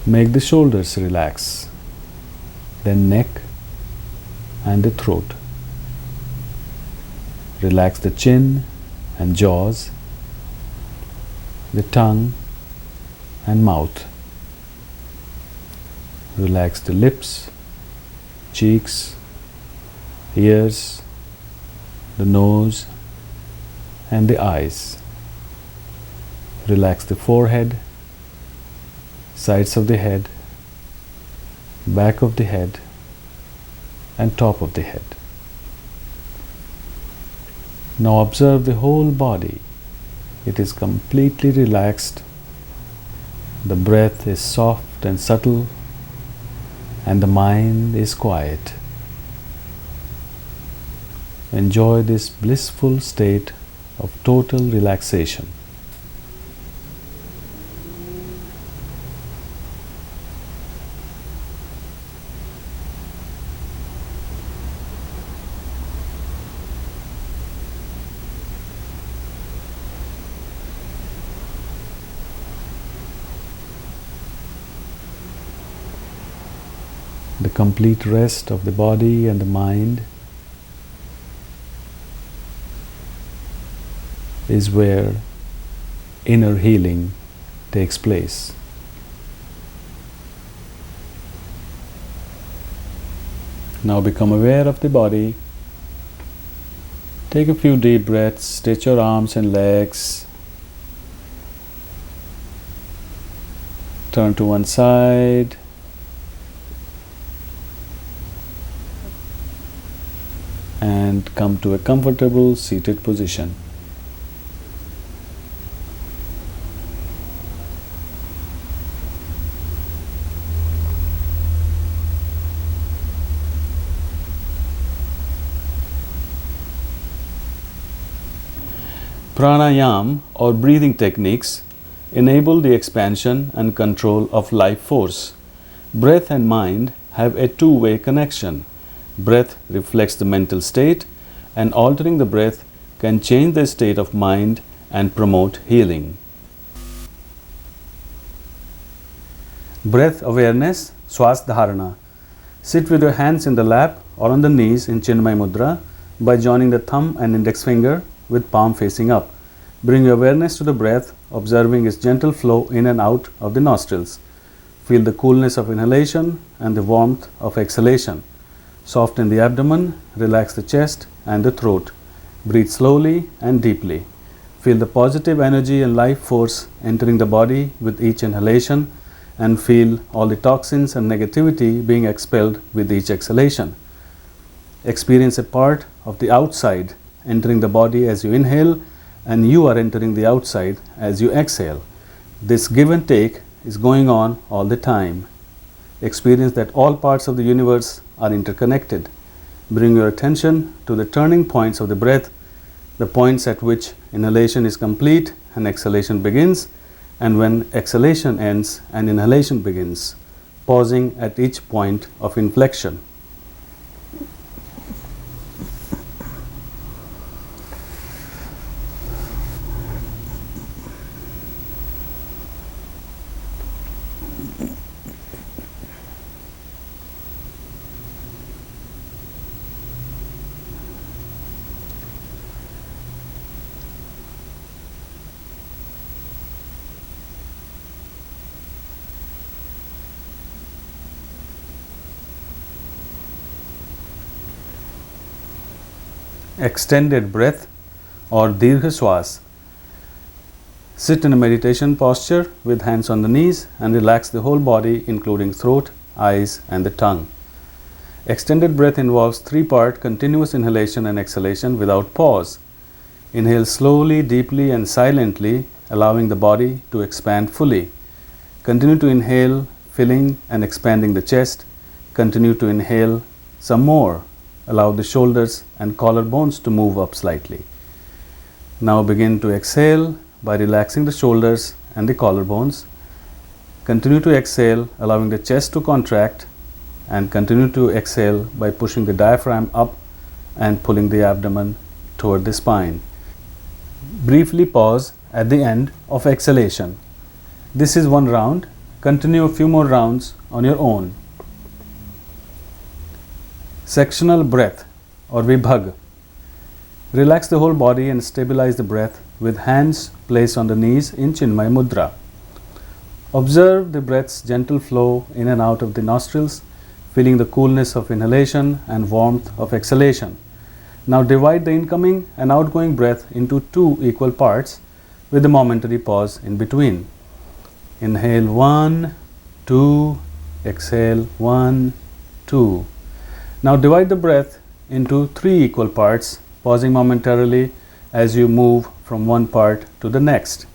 Make the shoulders relax, then neck and the throat. Relax the chin and jaws, the tongue and mouth. Relax the lips, cheeks, ears, the nose and the eyes. Relax the forehead, sides of the head, back of the head and top of the head. Now observe the whole body. It is completely relaxed. The breath is soft and subtle, and the mind is quiet. Enjoy this blissful state of total relaxation. The complete rest of the body and the mind is where inner healing takes place. Now become aware of the body. Take a few deep breaths, stretch your arms and legs. Turn to one side. And come to a comfortable seated position. Pranayama or breathing techniques enable the expansion and control of life force. Breath and mind have a two-way connection. Breath reflects the mental state, and altering the breath can change the state of mind and promote healing. Breath awareness, Swas Dharana. Sit with your hands in the lap or on the knees in Chinmay Mudra by joining the thumb and index finger with palm facing up. Bring your awareness to the breath, observing its gentle flow in and out of the nostrils. Feel the coolness of inhalation and the warmth of exhalation. Soften the abdomen, relax the chest and the throat. Breathe slowly and deeply. Feel the positive energy and life force entering the body with each inhalation, and feel all the toxins and negativity being expelled with each exhalation. Experience a part of the outside entering the body as you inhale, and you are entering the outside as you exhale. This give and take is going on all the time. Experience that all parts of the universe are interconnected. Bring your attention to the turning points of the breath, the points at which inhalation is complete and exhalation begins, and when exhalation ends and inhalation begins, pausing at each point of inflection. Extended breath or Dirgha Swas. Sit in a meditation posture with hands on the knees and relax the whole body, including throat, eyes, and the tongue. Extended breath involves 3-part continuous inhalation and exhalation without pause. Inhale slowly, deeply, and silently, allowing the body to expand fully. Continue to inhale, filling and expanding the chest. Continue to inhale some more. Allow the shoulders and collarbones to move up slightly. Now begin to exhale by relaxing the shoulders and the collarbones. Continue to exhale, allowing the chest to contract, and continue to exhale by pushing the diaphragm up and pulling the abdomen toward the spine. Briefly pause at the end of exhalation. This is one round. Continue a few more rounds on your own. Sectional breath or Vibhag. Relax the whole body and stabilize the breath with hands placed on the knees in Chinmay Mudra. Observe the breath's gentle flow in and out of the nostrils, feeling the coolness of inhalation and warmth of exhalation. Now divide the incoming and outgoing breath into 2 equal parts with a momentary pause in between. Inhale 1, 2, exhale 1, 2. Now divide the breath into 3 equal parts, pausing momentarily as you move from one part to the next.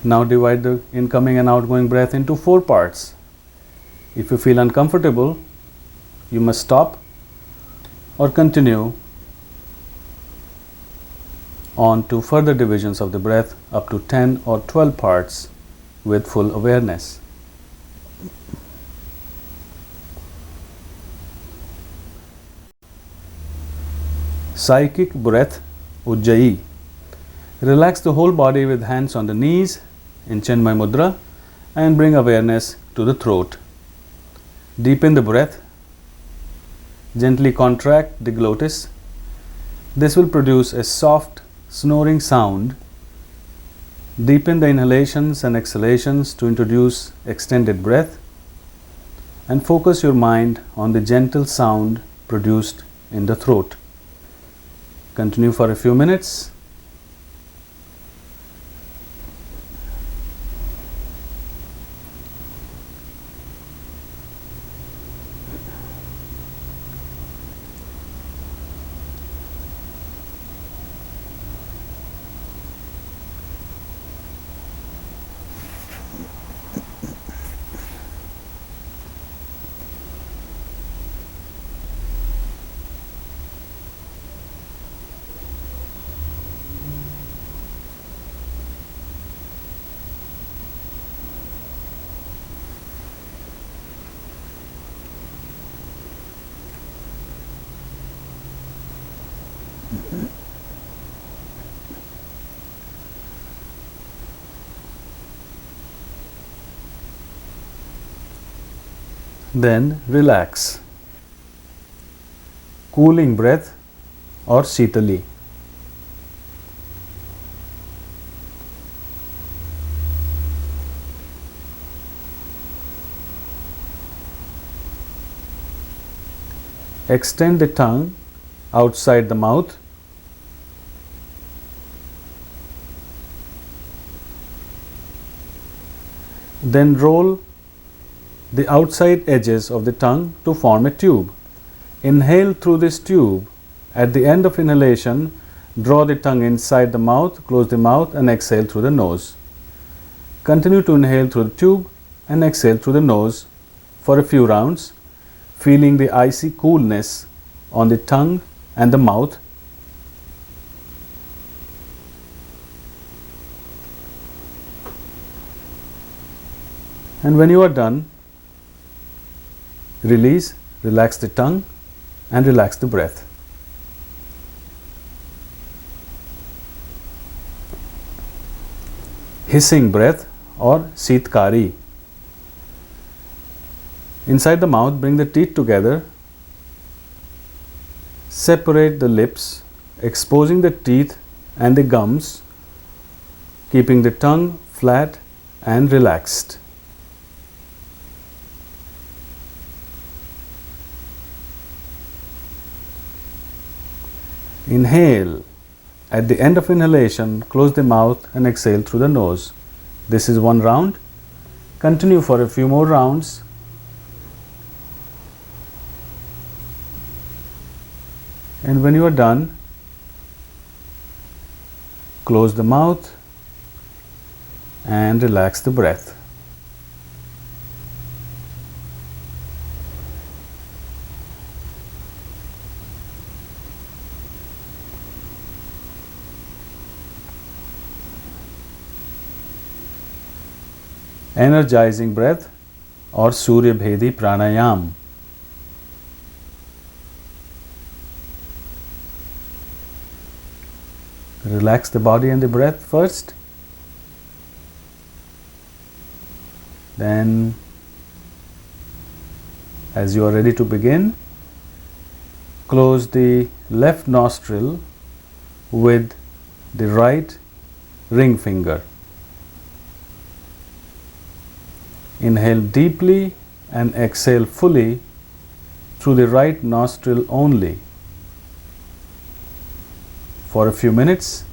Now divide the incoming and outgoing breath into 4 parts. If you feel uncomfortable, you must stop or continue on to further divisions of the breath up to 10 or 12 parts with full awareness. Psychic breath, Ujjayi. Relax the whole body with hands on the knees in Chinmay Mudra and bring awareness to the throat. Deepen the breath. Gently contract the glottis. This will produce a soft snoring sound. Deepen the inhalations and exhalations to introduce extended breath, and focus your mind on the gentle sound produced in the throat. Continue for a few minutes. Then relax. Cooling breath or Sitali. Extend the tongue outside the mouth. Then roll the outside edges of the tongue to form a tube. Inhale through this tube. At the end of inhalation, draw the tongue inside the mouth, close the mouth and exhale through the nose. Continue to inhale through the tube and exhale through the nose for a few rounds, feeling the icy coolness on the tongue and the mouth. And when you are done, release, relax the tongue and relax the breath. Hissing breath or Sitkari. Inside the mouth, bring the teeth together. Separate the lips, exposing the teeth and the gums, keeping the tongue flat and relaxed. Inhale. At the end of inhalation, close the mouth and exhale through the nose. This is one round. Continue for a few more rounds. And when you are done, close the mouth and relax the breath. Energizing breath or Surya Bhedi pranayama. Relax the body and the breath first. Then, as you are ready to begin, close the left nostril with the right ring finger. Inhale deeply and exhale fully through the right nostril only for a few minutes.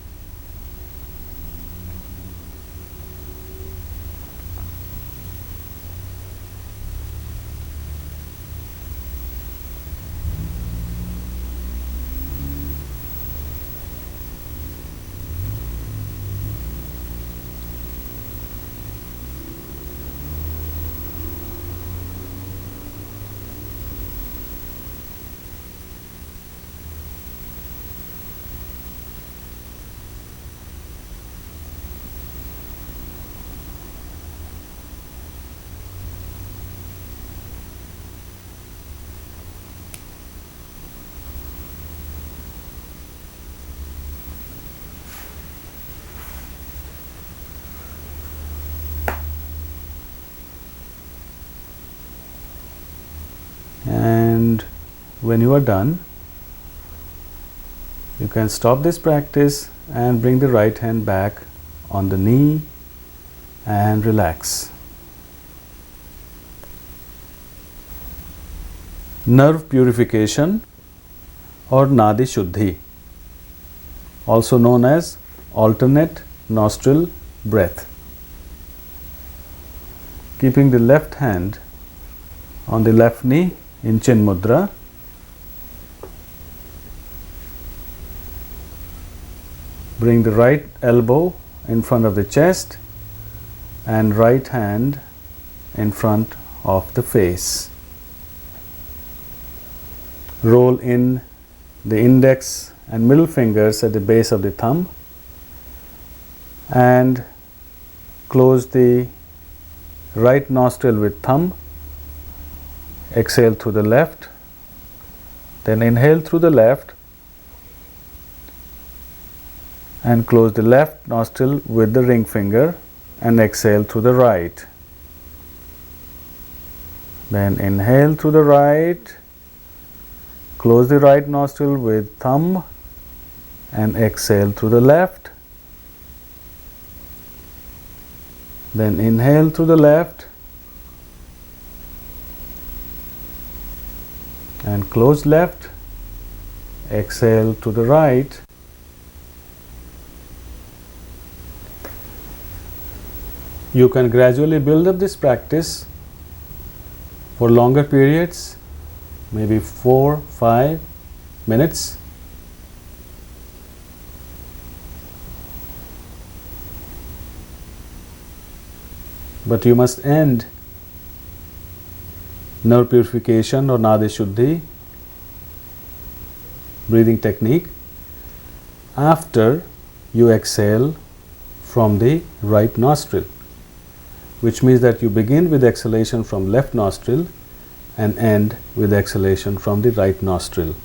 And when you are done, you can stop this practice and bring the right hand back on the knee and relax. Nerve purification or Nadi Shuddhi, also known as alternate nostril breath. Keeping the left hand on the left knee in Chin Mudra. Bring the right elbow in front of the chest and right hand in front of the face. Roll in the index and middle fingers at the base of the thumb and close the right nostril with thumb. Exhale through the left, then inhale through the left and close the left nostril with the ring finger and exhale through the right. Then inhale through the right, close the right nostril with thumb and exhale through the left. Then inhale through the left and close left exhale to the right. You can gradually build up this practice for longer periods, maybe 4-5 minutes. But you must end nerve purification or Nadi Shuddhi breathing technique after you exhale from the right nostril, which means that you begin with exhalation from left nostril and end with exhalation from the right nostril.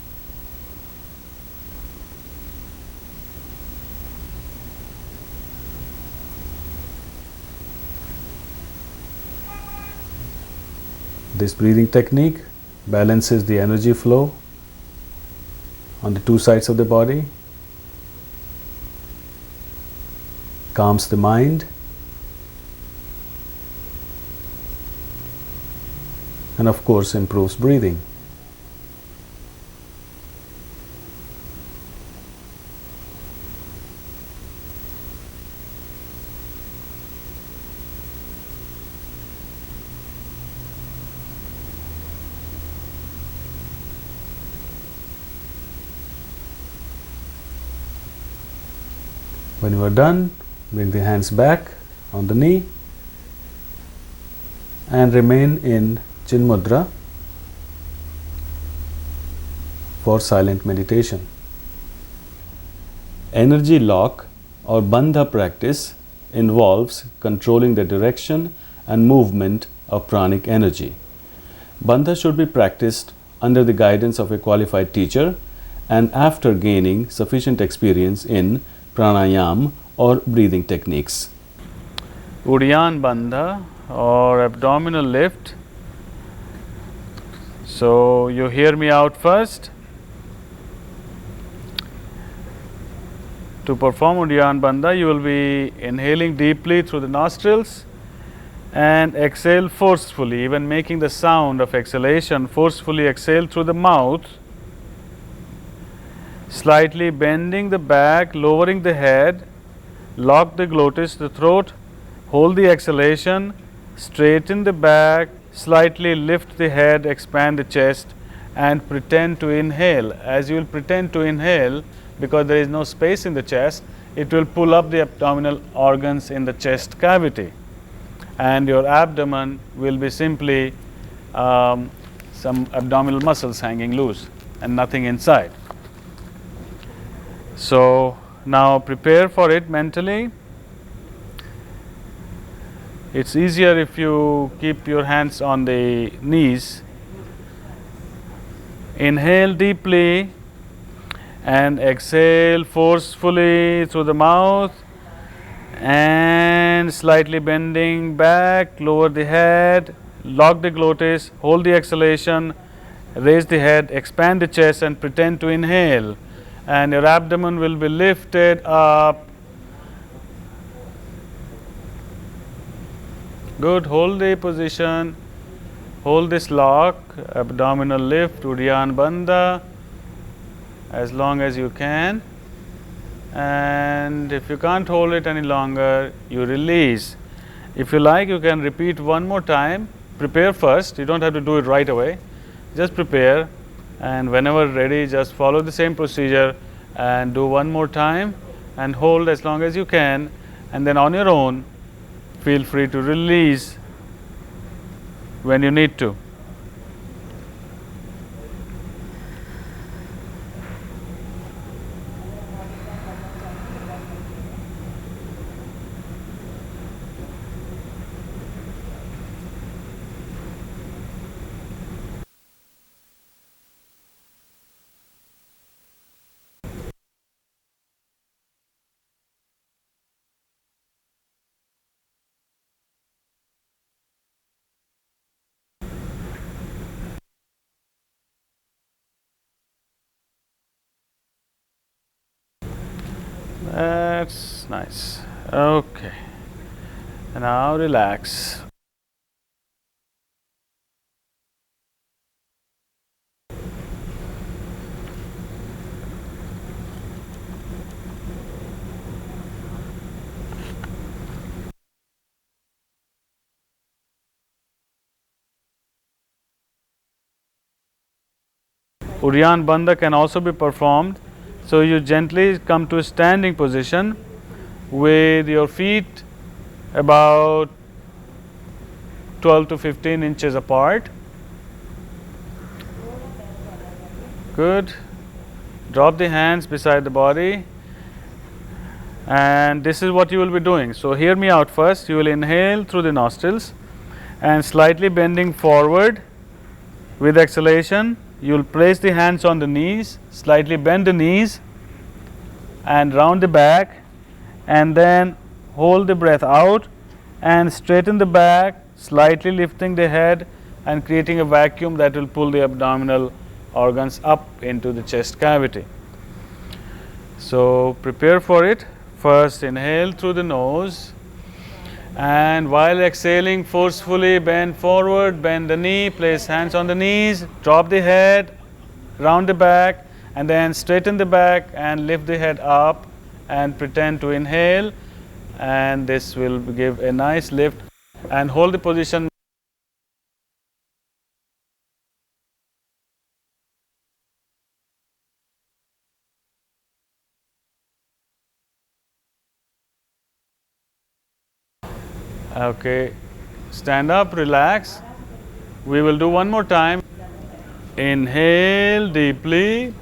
This breathing technique balances the energy flow on the two sides of the body, calms the mind, and of course improves breathing. When you are done, bring the hands back on the knee and remain in Chin Mudra for silent meditation. Energy lock or bandha practice involves controlling the direction and movement of pranic energy. Bandha should be practiced under the guidance of a qualified teacher and after gaining sufficient experience in pranayama or breathing techniques. Udyan bandha or abdominal lift. So you hear me out first. To perform Udyan bandha, you will be inhaling deeply through the nostrils and exhale forcefully, even making the sound of exhalation. Forcefully exhale through the mouth, slightly bending the back, lowering the head, lock the glottis, the throat, hold the exhalation, straighten the back, slightly lift the head, expand the chest and pretend to inhale. As you will pretend to inhale, because there is no space in the chest, it will pull up the abdominal organs in the chest cavity and your abdomen will be simply some abdominal muscles hanging loose and nothing inside. So now prepare for it mentally. It's easier if you keep your hands on the knees. Inhale deeply and exhale forcefully through the mouth and slightly bending back, lower the head, lock the glottis, hold the exhalation, raise the head, expand the chest and pretend to inhale. And your abdomen will be lifted up. Good. Hold the position. Hold this lock, abdominal lift, Udyan bandha, as long as you can. And if you can't hold it any longer, you release. If you like, you can repeat one more time. Prepare first. You don't have to do it right away. Just prepare. And whenever ready, just follow the same procedure and do one more time and hold as long as you can, and then on your own feel free to release when you need to. That's nice. Okay. And now relax. Udyan bandha can also be performed. So you gently come to a standing position with your feet about 12 to 15 inches apart. Good. Drop the hands beside the body, and this is what you will be doing. So hear me out first. You will inhale through the nostrils and slightly bending forward. With exhalation, you will place the hands on the knees, slightly bend the knees and round the back, and then hold the breath out and straighten the back, slightly lifting the head and creating a vacuum that will pull the abdominal organs up into the chest cavity. So prepare for it. First inhale through the nose, and while exhaling forcefully bend forward, bend the knee, place hands on the knees, drop the head, round the back, and then straighten the back and lift the head up and pretend to inhale, and this will give a nice lift, and hold the position. Okay, stand up, relax. We will do one more time. Inhale deeply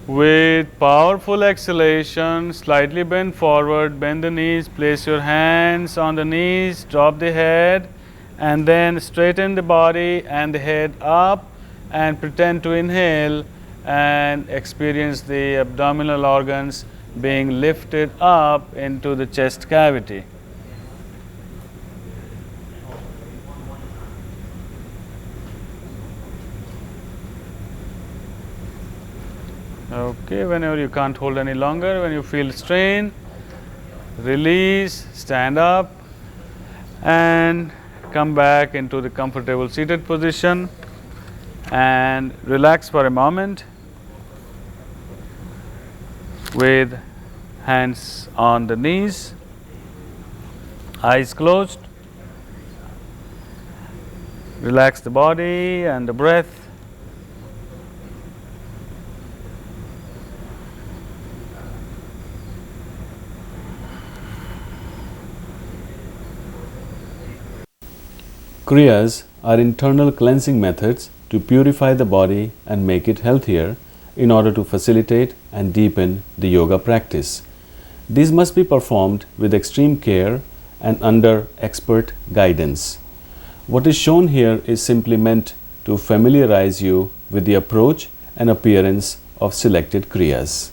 with powerful exhalation, slightly bend forward, bend the knees, place your hands on the knees, drop the head, and then straighten the body and the head up and pretend to inhale and experience the abdominal organs being lifted up into the chest cavity. Okay, whenever you can't hold any longer, when you feel strain, release, stand up and come back into the comfortable seated position and relax for a moment with hands on the knees, eyes closed. Relax the body and the breath. Kriyas are internal cleansing methods to purify the body and make it healthier in order to facilitate and deepen the yoga practice. These must be performed with extreme care and under expert guidance. What is shown here is simply meant to familiarize you with the approach and appearance of selected Kriyas.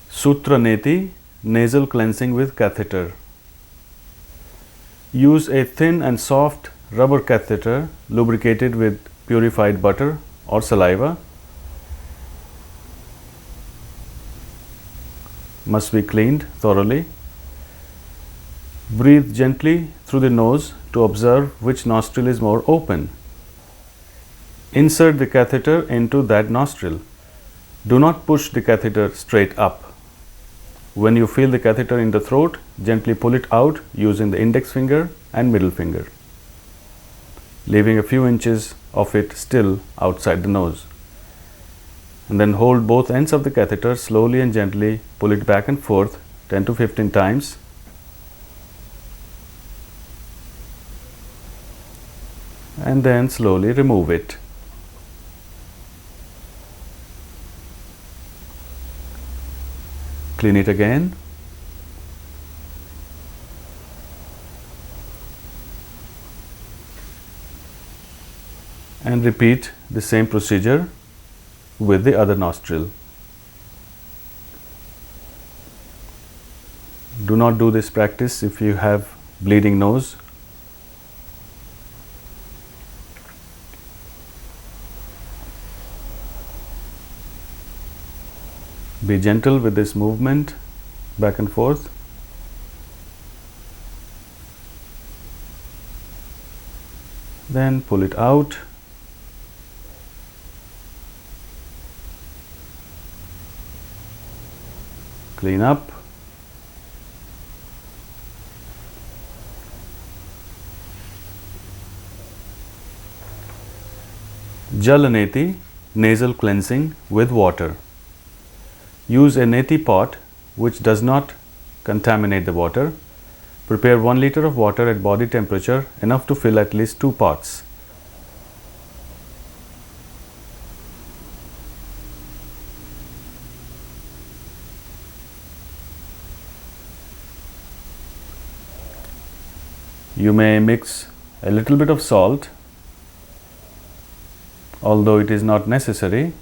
Sutra Neti, nasal cleansing with catheter. Use a thin and soft rubber catheter lubricated with purified butter or saliva. Must be cleaned thoroughly. Breathe gently through the nose to observe which nostril is more open. Insert the catheter into that nostril. Do not push the catheter straight up. When you feel the catheter in the throat, gently pull it out using the index finger and middle finger, leaving a few inches of it still outside the nose. And then hold both ends of the catheter, slowly and gently pull it back and forth 10 to 15 times. And then slowly remove it. Clean it again. And repeat the same procedure with the other nostril. Do not do this practice if you have bleeding nose. Be gentle with this movement back and forth. Then pull it out. Clean up. Jalaneti, nasal cleansing with water. Use a neti pot which does not contaminate the water. Prepare 1 liter of water at body temperature, enough to fill at least 2 pots. You may mix a little bit of salt, although it is not necessary.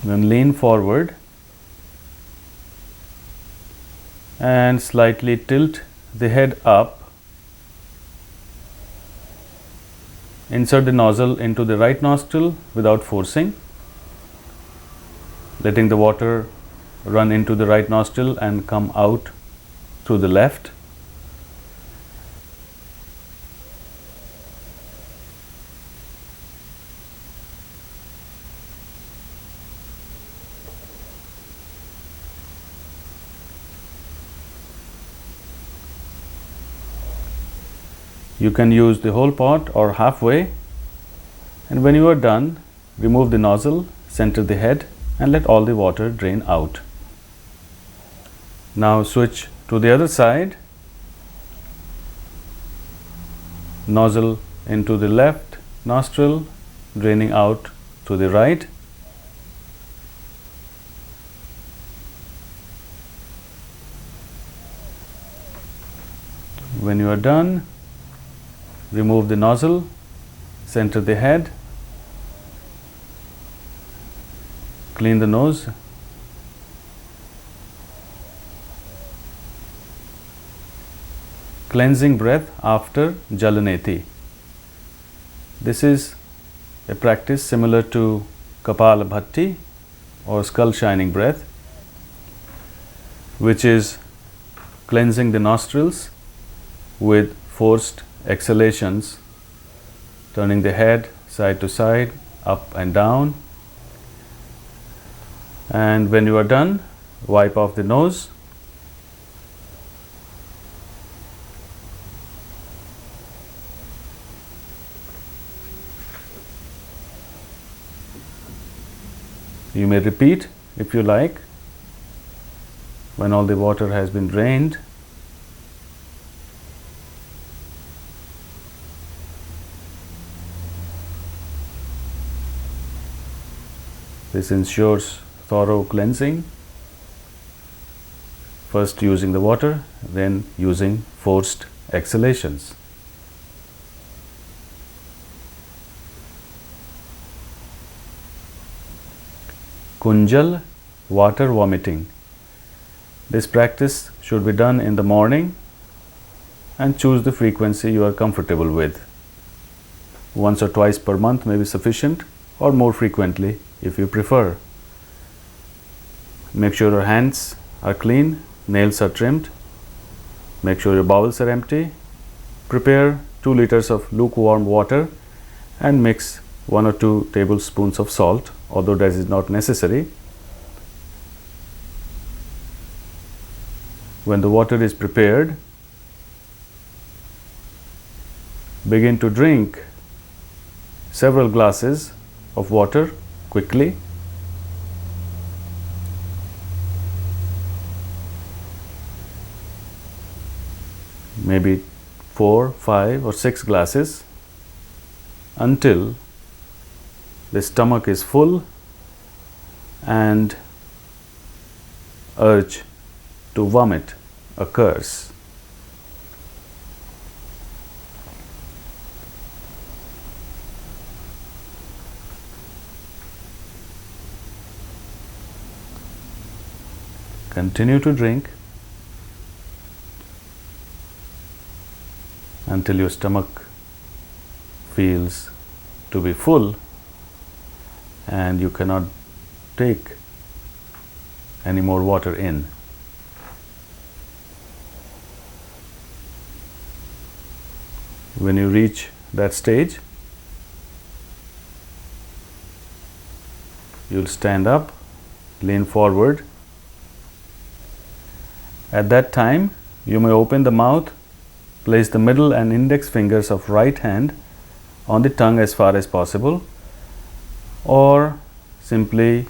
Then lean forward and slightly tilt the head up. Insert the nozzle into the right nostril without forcing, letting the water run into the right nostril and come out through the left. You can use the whole pot or halfway, and when you are done, remove the nozzle, center the head and let all the water drain out. Now switch to the other side. Nozzle into the left nostril, draining out to the right. When you are done, remove the nozzle, center the head, clean the nose, cleansing breath after Jalaneti. This is a practice similar to Kapala Bhatti or skull shining breath, which is cleansing the nostrils with forced exhalations, turning the head side to side, up and down. And when you are done, wipe off the nose. You may repeat if you like when all the water has been drained. This ensures thorough cleansing, first using the water, then using forced exhalations. Kunjal, water vomiting. This practice should be done in the morning and choose the frequency you are comfortable with. Once or twice per month may be sufficient, or more frequently if you prefer. Make sure your hands are clean, nails are trimmed. Make sure your bowels are empty. Prepare 2 liters of lukewarm water and mix 1 or 2 tablespoons of salt, although that is not necessary. When the water is prepared, begin to drink several glasses of water quickly. Maybe 4, 5 or 6 glasses until the stomach is full and urge to vomit occurs. Continue to drink until your stomach feels to be full and you cannot take any more water in. When you reach that stage, you'll stand up, lean forward. At that time, you may open the mouth, place the middle and index fingers of right hand on the tongue as far as possible, or simply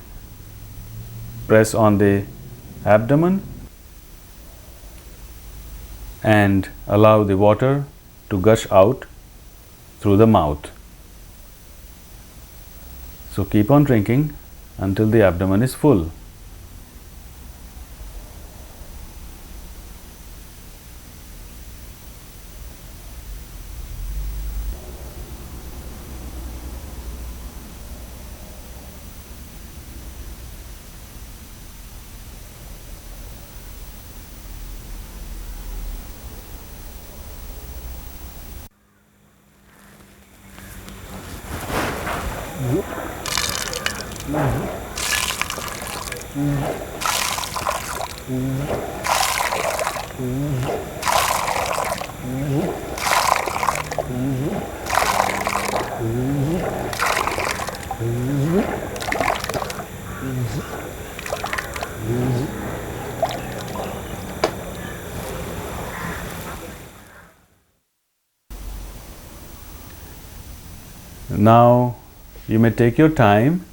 press on the abdomen and allow the water to gush out through the mouth. So keep on drinking until the abdomen is full. Now you may take your time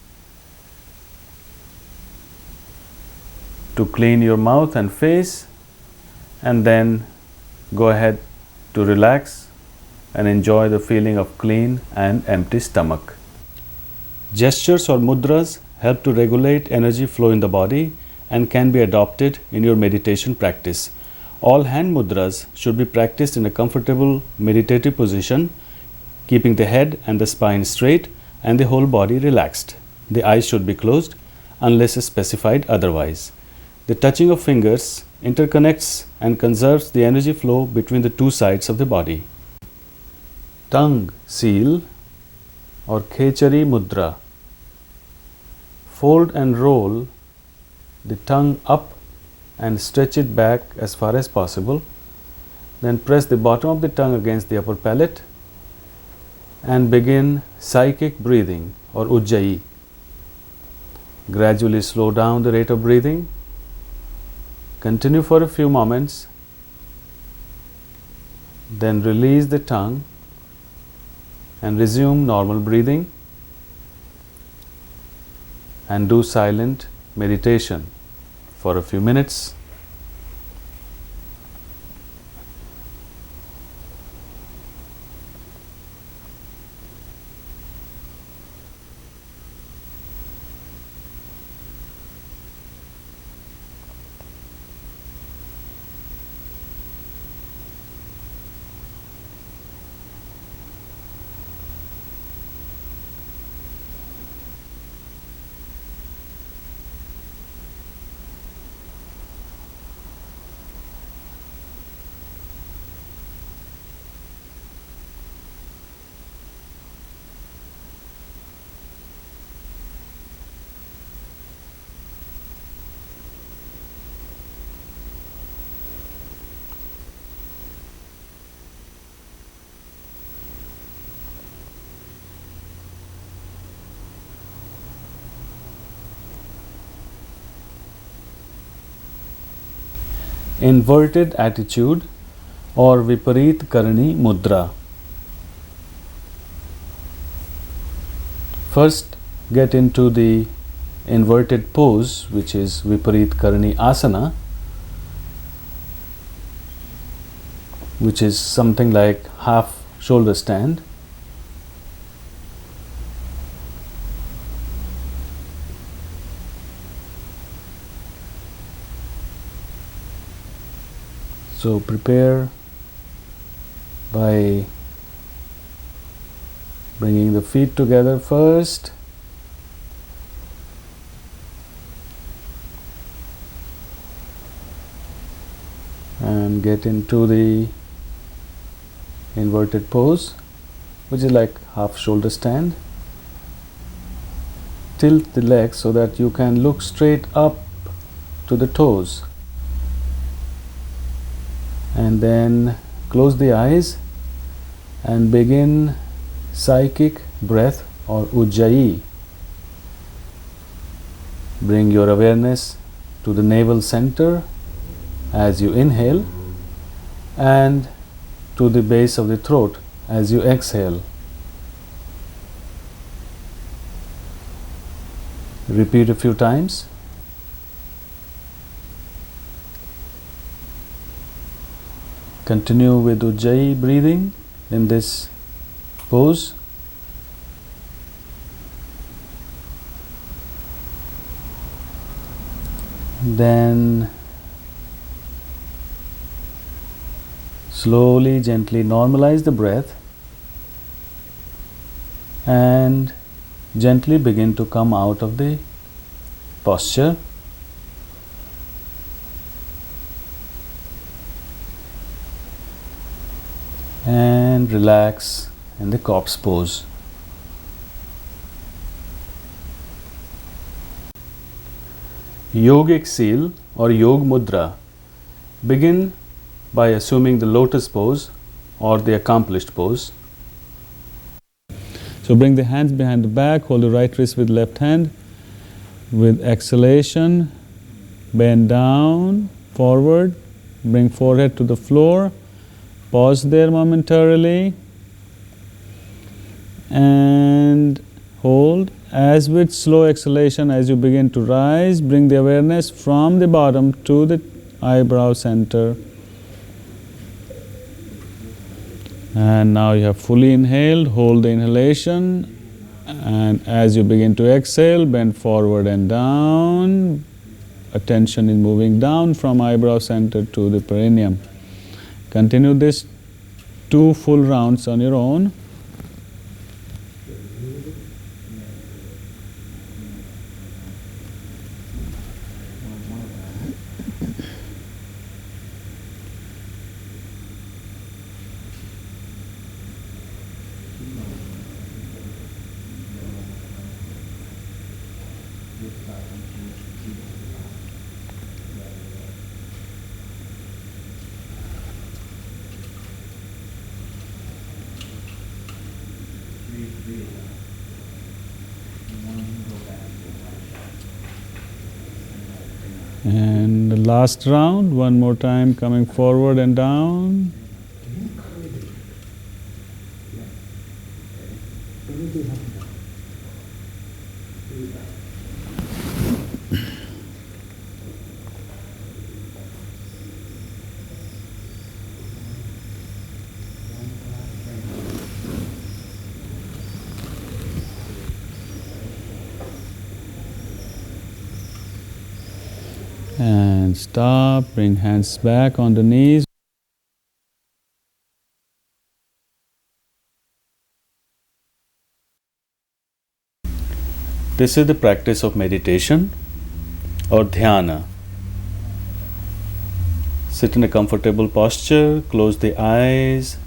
to clean your mouth and face, and then go ahead to relax and enjoy the feeling of clean and empty stomach. Gestures or mudras help to regulate energy flow in the body and can be adopted in your meditation practice. All hand mudras should be practiced in a comfortable meditative position, keeping the head and the spine straight and the whole body relaxed. The eyes should be closed unless specified otherwise. The touching of fingers interconnects and conserves the energy flow between the two sides of the body. Tongue seal or Khechari mudra. Fold and roll the tongue up and stretch it back as far as possible. Then press the bottom of the tongue against the upper palate and begin psychic breathing or Ujjayi. Gradually slow down the rate of breathing. Continue for a few moments. Then release the tongue and resume normal breathing and do silent meditation for a few minutes. Inverted attitude or Viparit Karani mudra. First, get into the inverted pose, which is Viparit Karani asana, which is something like half shoulder stand. So prepare by bringing the feet together first, and get into the inverted pose, which is like half shoulder stand. Tilt the legs so that you can look straight up to the toes. And then close the eyes and begin psychic breath or ujjayi. Bring your awareness to the navel center as you inhale and to the base of the throat as you exhale. Repeat a few times. Continue with ujjayi breathing in this pose. Then slowly, gently normalize the breath and gently begin to come out of the posture. And relax in the corpse pose. Yogic seal or Yog Mudra. Begin by assuming the lotus pose or the accomplished pose. So bring the hands behind the back, hold the right wrist with left hand. With exhalation, bend down, forward, bring forehead to the floor. Pause there momentarily and hold. As with slow exhalation, as you begin to rise, bring the awareness from the bottom to the eyebrow center. And now you have fully inhaled, hold the inhalation, and as you begin to exhale, bend forward and down. Attention is moving down from eyebrow center to the perineum. Continue this 2 full rounds on your own. And the last round, one more time, coming forward and down. And stop, bring hands back on the knees. This is the practice of meditation or dhyana. Sit in a comfortable posture, close the eyes,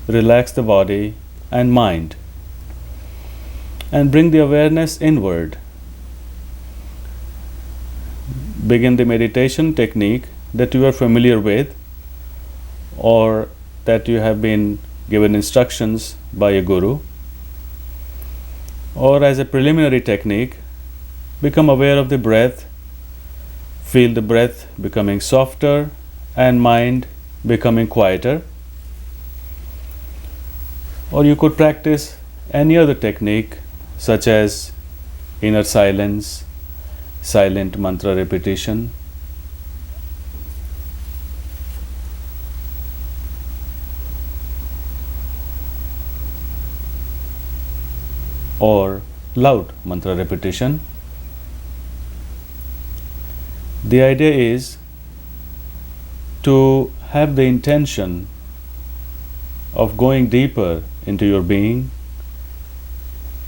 relax the body and mind, and bring the awareness inward. Begin the meditation technique that you are familiar with or that you have been given instructions by a guru, or as a preliminary technique, become aware of the breath, feel the breath becoming softer and mind becoming quieter. Or you could practice any other technique such as inner silence, silent mantra repetition, or loud mantra repetition. The idea is to have the intention of going deeper into your being,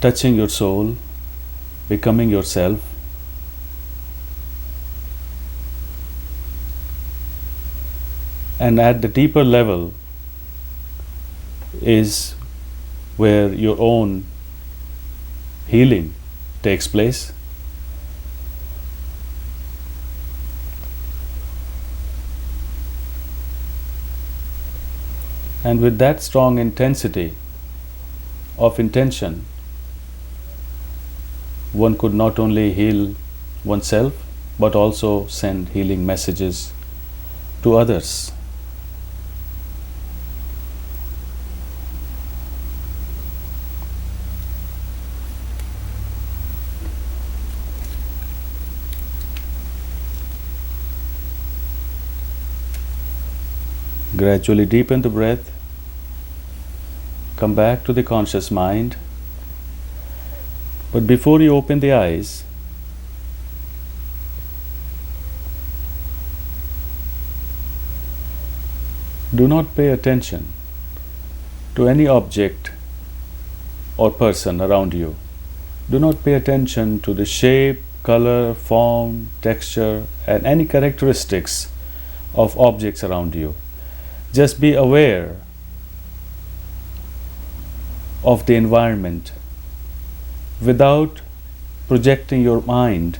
touching your soul, becoming yourself. And at the deeper level is where your own healing takes place. And with that strong intensity of intention, one could not only heal oneself but also send healing messages to others. Gradually deepen the breath, come back to the conscious mind. But before you open the eyes, do not pay attention to any object or person around you. Do not pay attention to the shape, color, form, texture, and any characteristics of objects around you. Just be aware of the environment without projecting your mind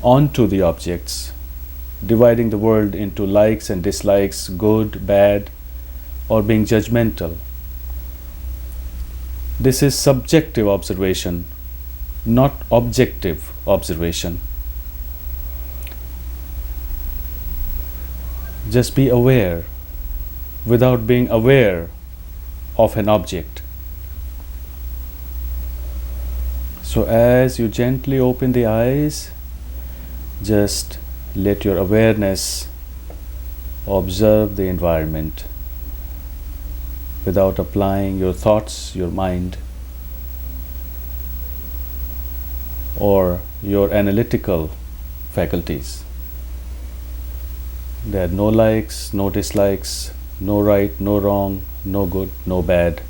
onto the objects, dividing the world into likes and dislikes, good, bad, or being judgmental. This is subjective observation, not objective observation. Just be aware without being aware of an object. So as you gently open the eyes, just let your awareness observe the environment without applying your thoughts, your mind, or your analytical faculties. There are no likes, no dislikes, no right, no wrong, no good, no bad,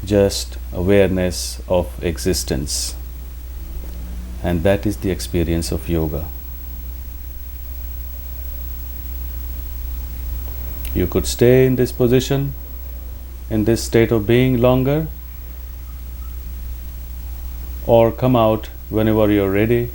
just awareness of existence. And that is the experience of yoga. You could stay in this position, in this state of being longer, or come out whenever you're ready